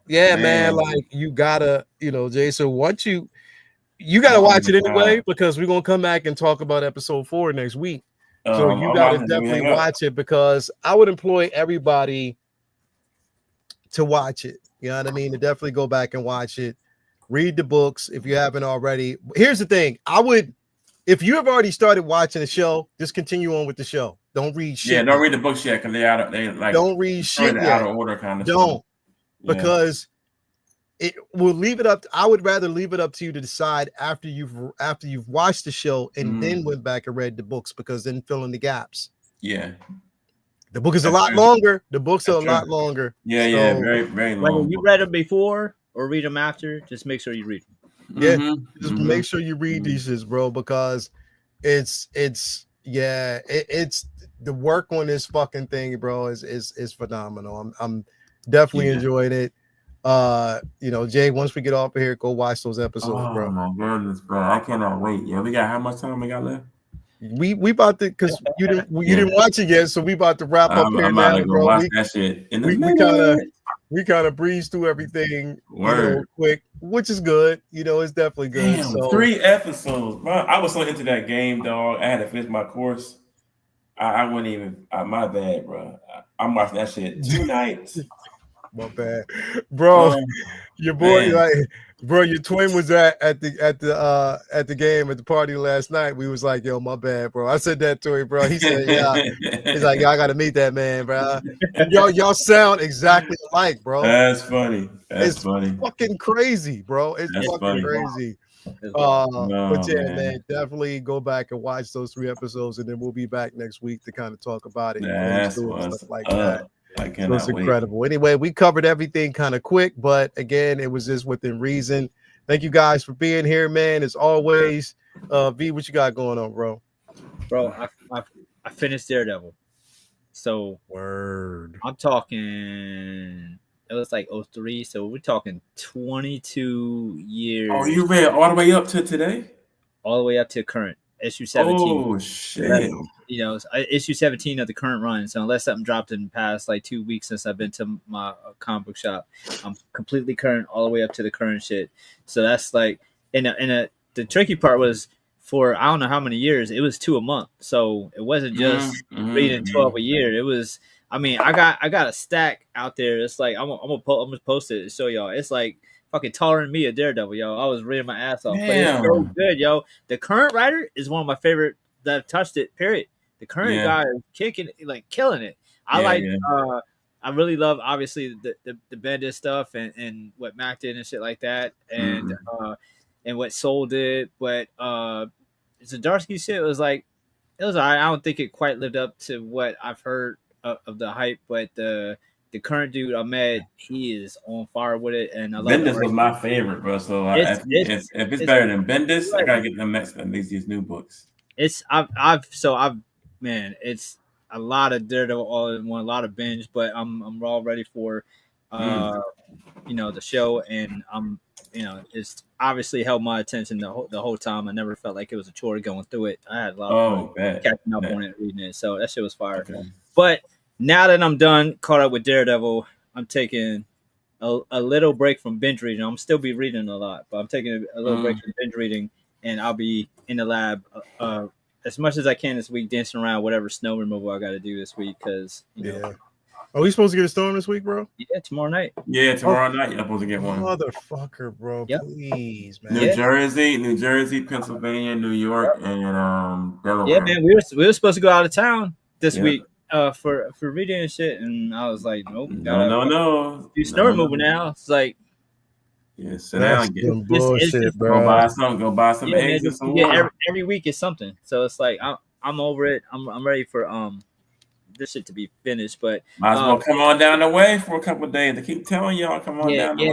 man, like you gotta, Jason, once you gotta watch it anyway, because we're gonna come back and talk about episode 4 next week. So you gotta definitely watch it because I would employ everybody to watch it. You know what I mean? To definitely go back and watch it. Read the books if you haven't already. Here's the thing. If you have already started watching the show, just continue on with the show. Don't read shit. Yeah, don't read the books yet because don't read shit yet. Out of order kind of don't stuff. Because it will leave it up. I would rather leave it up to you to decide after you've watched the show and then went back and read the books, because then fill in the gaps. Yeah. The book is a lot longer. The books are a lot longer. Yeah, very, very long. Whether you read them before or read them after, just make sure you read them. Yeah, just make sure you read these shits, bro, because it's the work on this fucking thing, bro, is phenomenal. I'm definitely enjoying it. Jay, once we get off of here, go watch those episodes, bro. Oh my goodness, bro. I cannot wait. Yeah, we got how much time we got left? We about to, because you didn't watch it yet, so we about to wrap up here now, bro. Watch that shit. We kind of breeze through everything quick, which is good. It's definitely good. Damn, 3 episodes, bro. I was so into that game, dog. I had to finish my course. I wouldn't even. My bad, bro. I'm watching that shit 2 nights. My bad, bro. Your boy, your twin was at the game at the party last night. We was like, yo, my bad, bro. I said that to him, bro. He said, yeah. He's like, yo, I gotta meet that man, bro. And y'all sound exactly alike, bro. That's funny. It's funny. Fucking crazy, bro. It's fucking crazy. But yeah, man, definitely go back and watch those 3 episodes, and then we'll be back next week to kind of talk about it and stuff like that. It was incredible. Anyway, we covered everything kind of quick, but again, it was just within reason. Thank you guys for being here, man. As always, V, what you got going on, bro? Bro, I finished Daredevil. So word. I'm talking. It was like 03, so we're talking 22 years. Oh, you read all the way up to today? All the way up to current. issue 17. Oh shit! You know, issue 17 of the current run. So unless something dropped in the past like 2 weeks since I've been to my comic book shop, I'm completely current all the way up to the current shit. So that's like, the tricky part was, for I don't know how many years, it was 2 a month. So it wasn't just reading 12 a year. It was, I mean, I got a stack out there. It's like I'm gonna post it to show y'all. It's like fucking taller than me, a Daredevil, yo. I was reading my ass off. But it's so good, yo. The current writer is one of my favorite that have touched it, period. The current guy is kicking, like killing it. I really love, obviously, the Bendis stuff and what Mac did and shit like that, and what Soul did. But Zdarsky shit was like, it was alright. I don't think it quite lived up to what I've heard of the hype, but the current dude Ahmed, he is on fire with it, and I love Bendis was my favorite, bro. So if it's better than Bendis, I gotta get them next at least these new books. It's man, it's a lot of Daredevil all in one, a lot of binge, but I'm all ready for the show, and it's obviously held my attention the whole time. I never felt like it was a chore going through it. I had a lot of fun catching up on it, reading it, so that shit was fire. Okay. But now that I'm done, caught up with Daredevil, I'm taking a little break from binge reading. I'm still be reading a lot, but I'm taking a little break from binge reading, and I'll be in the lab as much as I can this week, dancing around whatever snow removal I got to do this week, because Are we supposed to get a storm this week, bro? Yeah, tomorrow night. Yeah, tomorrow night you're supposed to get one. Motherfucker, bro. Yep. Please, man. New Jersey, Pennsylvania, New York, and Delaware. Yeah, man. We were supposed to go out of town this week for reading and shit, and I was like, nope. No. Do snow removal now. It's like, sit down and get bullshit, bro. Go buy some eggs and some water. Every week is something. So it's like I'm over it. I'm ready for this shit to be finished, but might as well come on down the way for a couple of days. I keep telling y'all, come on down the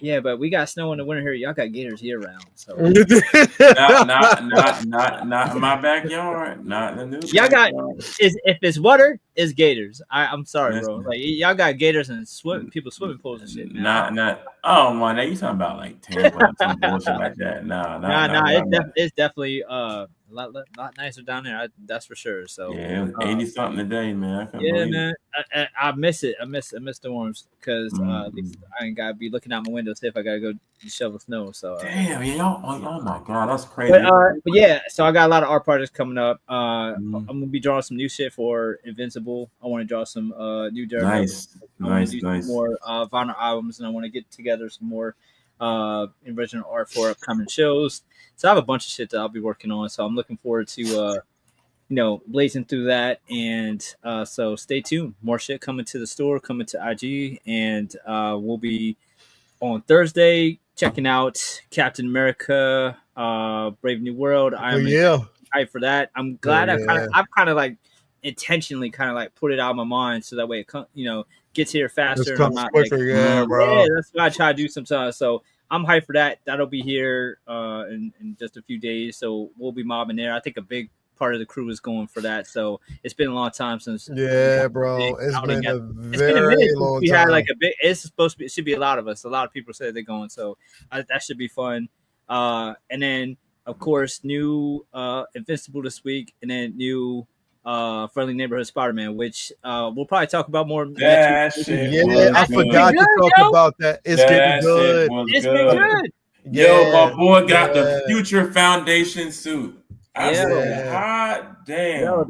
way. But we got snow in the winter here. Y'all got gators year round. So not in my backyard. Not in the new. Y'all got if it's water, it's gators. I'm sorry, bro. Like y'all got gators and people swimming pools and shit. Man. Not. Oh man, you talking about like Tampa and some bullshit like that? It's definitely a lot nicer down there. That's for sure. So it was 80 something today, man. Man. I miss it. I miss the warmth, because at least I ain't gotta be looking out my window see if I gotta go shovel snow. So damn, y'all. Oh my god, that's crazy. But yeah, so I got a lot of art projects coming up. I'm gonna be drawing some new shit for Invincible. I want to draw some new Daredevil. Nice. More vinyl albums, and I want to get together some more original art for upcoming shows. So I have a bunch of shit that I'll be working on. So I'm looking forward to blazing through that. And so stay tuned. More shit coming to the store, coming to IG, and we'll be on Thursday checking out Captain America, Brave New World. I'm hyped for that. I'm glad I've kind of like intentionally kind of like put it out of my mind so that way it gets here faster. And I'm not quicker, bro. That's what I try to do sometimes. So I'm hyped for that. That'll be here in just a few days. So we'll be mobbing there. I think a big part of the crew is going for that. So it's been a long time since. Yeah, bro. It's been a very long time. We had like a big. It should be a lot of us. A lot of people say they're going. So that should be fun. And then of course new Invincible this week, and then new Friendly Neighborhood Spider-Man, which we'll probably talk about more next week. I forgot to talk about that. It's getting good. It's been good. Yo, my boy got the Future Foundation suit. I said, hot damn. Yo,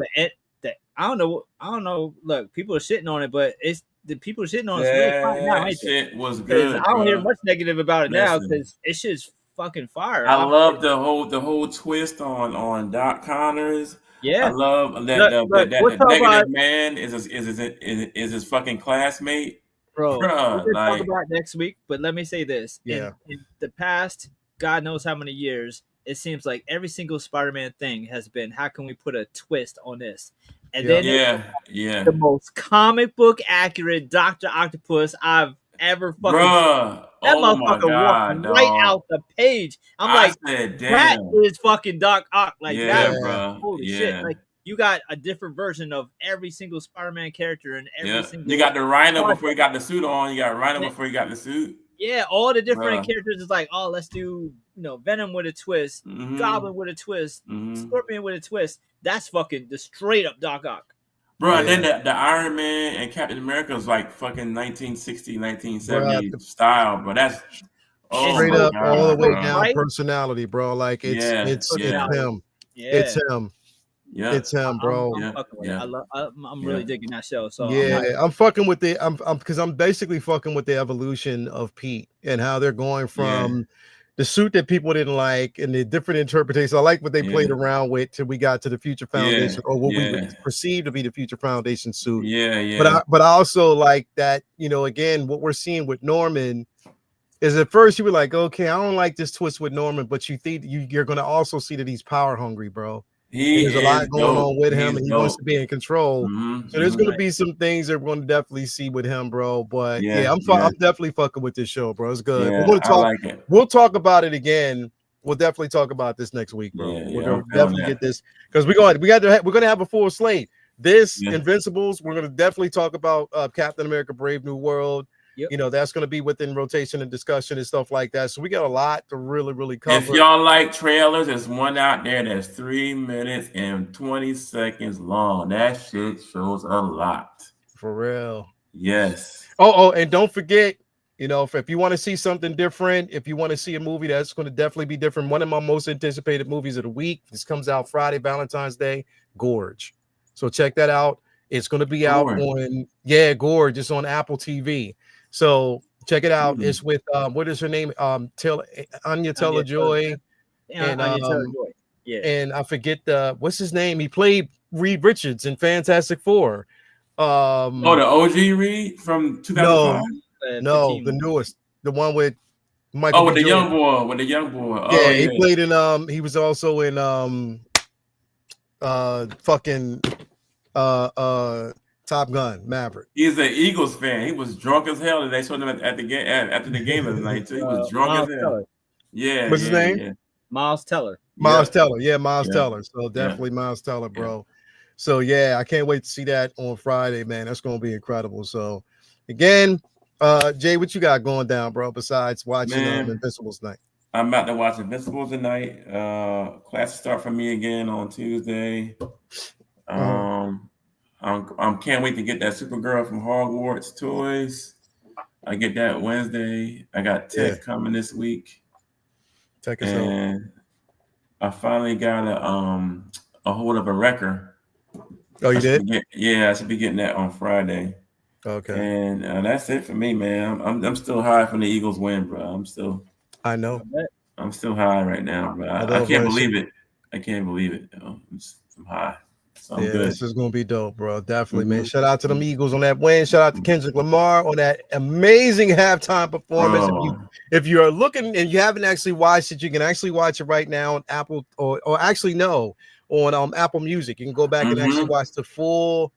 I don't know. Look, people are shitting on it, but it's the people shitting on it really fine now. Shit was good. I don't hear much negative about it now, because it's just fucking fire. I love the whole twist on Doc Connors. Yeah, I love that the negative man is his fucking classmate, bro. We'll talk about it next week, but let me say this: in the past, God knows how many years, it seems like every single Spider-Man thing has been, how can we put a twist on this? And then the most comic book accurate Dr. Octopus I've ever fucking seen. That motherfucker walked right out the page. I'm that is fucking Doc Ock. Like, bro. Holy shit. Like, you got a different version of every single Spider-Man character and every single. You got the Rhino before he got the suit on. You got Rhino before he got the suit. Yeah, all the different characters is like, oh, let's do Venom with a twist, Goblin with a twist, Scorpion with a twist. That's fucking the straight up Doc Ock. Bro, and then the Iron Man and Captain America is like fucking 1960, 1970 style, bro. That's straight up all the way down personality, bro. Like it's him. Yeah. It's him. Yeah, it's him, bro. I'm really digging that show. So I'm fucking with the because I'm basically fucking with the evolution of Pete and how they're going from the suit that people didn't like and the different interpretations. I like what they played around with till we got to the Future Foundation or what we would perceive to be the Future Foundation suit. But I also like that, again, what we're seeing with Norman is at first you were like, okay, I don't like this twist with Norman, but you think you're going to also see that he's power hungry, bro. There's a lot going on with him, and he wants to be in control. So there's going to be some things that we're going to definitely see with him, bro. But I'm definitely fucking with this show, bro. It's good. We'll talk about it again. We'll definitely talk about this next week, bro. We're going to definitely get this because we're going to have a full slate. This Invincibles, we're going to definitely talk about Captain America: Brave New World. That's going to be within rotation and discussion and stuff like that. So we got a lot to really cover. If y'all like trailers, there's one out there that's 3 minutes and 20 seconds long. That shit shows a lot. For real. Yes. Oh, and don't forget, if you want to see something different, if you want to see a movie that's going to definitely be different, one of my most anticipated movies of the week, this comes out Friday, Valentine's Day, Gorge. So check that out. It's going to be out on, Gorge. It's on Apple TV. So check it out. It's with what is her name? Anya Taylor-Joy. And and I forget what's his name? He played Reed Richards in Fantastic Four. The OG Reed from 2005? No, the newest, the one with Michael. With the young boy. He played in he was also in Top Gun, Maverick. He's an Eagles fan. He was drunk as hell, and they showed him at the game after the game of the night too. He was drunk as hell. Yeah. What's his name? Yeah. Miles Teller. Miles Teller. Yeah, Miles Teller. So definitely Miles Teller, bro. So I can't wait to see that on Friday, man. That's gonna be incredible. So again, Jay, what you got going down, bro? Besides watching Invincibles tonight. I'm about to watch Invincibles tonight. Classes start for me again on Tuesday. I can't wait to get that Supergirl from Hogwarts toys. I get that Wednesday. I got Tech coming this week. Tech is and I finally got a hold of a wrecker. Oh, you did? I should be getting that on Friday. Okay. And that's it for me, man. I'm still high from the Eagles win, bro. I know. I'm still high right now, bro. I can't believe it. I can't believe it. I'm high. So this is gonna be dope, bro. Definitely, man. Shout out to them Eagles on that win. Shout out to Kendrick Lamar on that amazing halftime performance. If you are looking and you haven't actually watched it, you can actually watch it right now on Apple or actually no, on Apple Music. You can go back and actually watch the full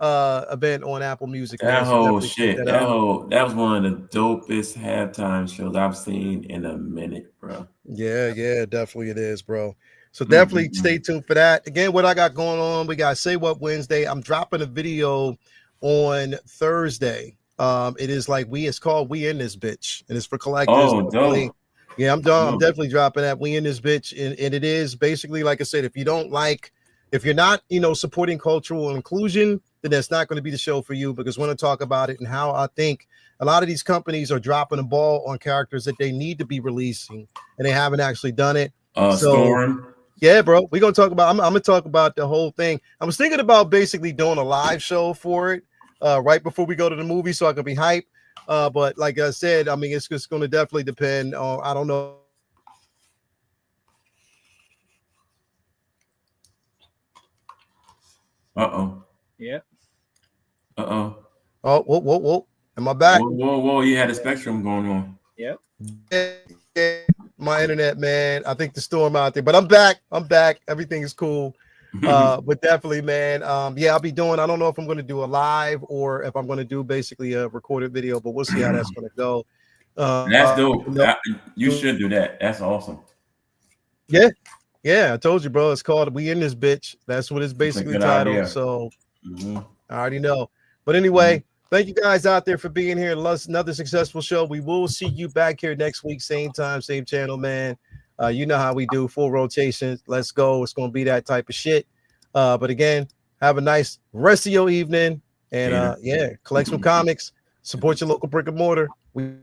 event on Apple Music. That whole shit. That was one of the dopest halftime shows I've seen in a minute, bro. Yeah, definitely it is, bro. So definitely stay tuned for that. Again, what I got going on, we got Say What Wednesday. I'm dropping a video on Thursday. It is like it's called We In This Bitch, and it's for collectors. Oh, dope. Yeah, I'm done. I'm definitely dropping that We In This Bitch, and it is basically, like I said, if you're not, supporting cultural inclusion, then that's not going to be the show for you, because we're going to talk about it and how I think a lot of these companies are dropping the ball on characters that they need to be releasing, and they haven't actually done it. Storm. Yeah, bro. We're gonna talk about. I'm gonna talk about the whole thing. I was thinking about basically doing a live show for it, right before we go to the movie, so I can be hyped. But like I said, I mean, it's just gonna definitely depend on. I don't know. Yeah. Oh, whoa. Am I back? Whoa. You had a spectrum going on. Yep. Yeah. My internet, man. I think the storm out there, but I'm back. Everything is cool. But definitely, man. I'll be doing. I don't know if I'm going to do a live or if I'm going to do basically a recorded video, but we'll see how that's going to go. That's dope. You should do that. That's awesome. Yeah. I told you, bro. It's called We In This Bitch. That's what it's basically titled. Idea. So I already know. But anyway, Thank you guys out there for being here. Another successful show. We will see you back here next week, same time, same channel, man. You know how we do, full rotations. Let's go. It's going to be that type of shit. But again, have a nice rest of your evening. And collect some comics, support your local brick and mortar. We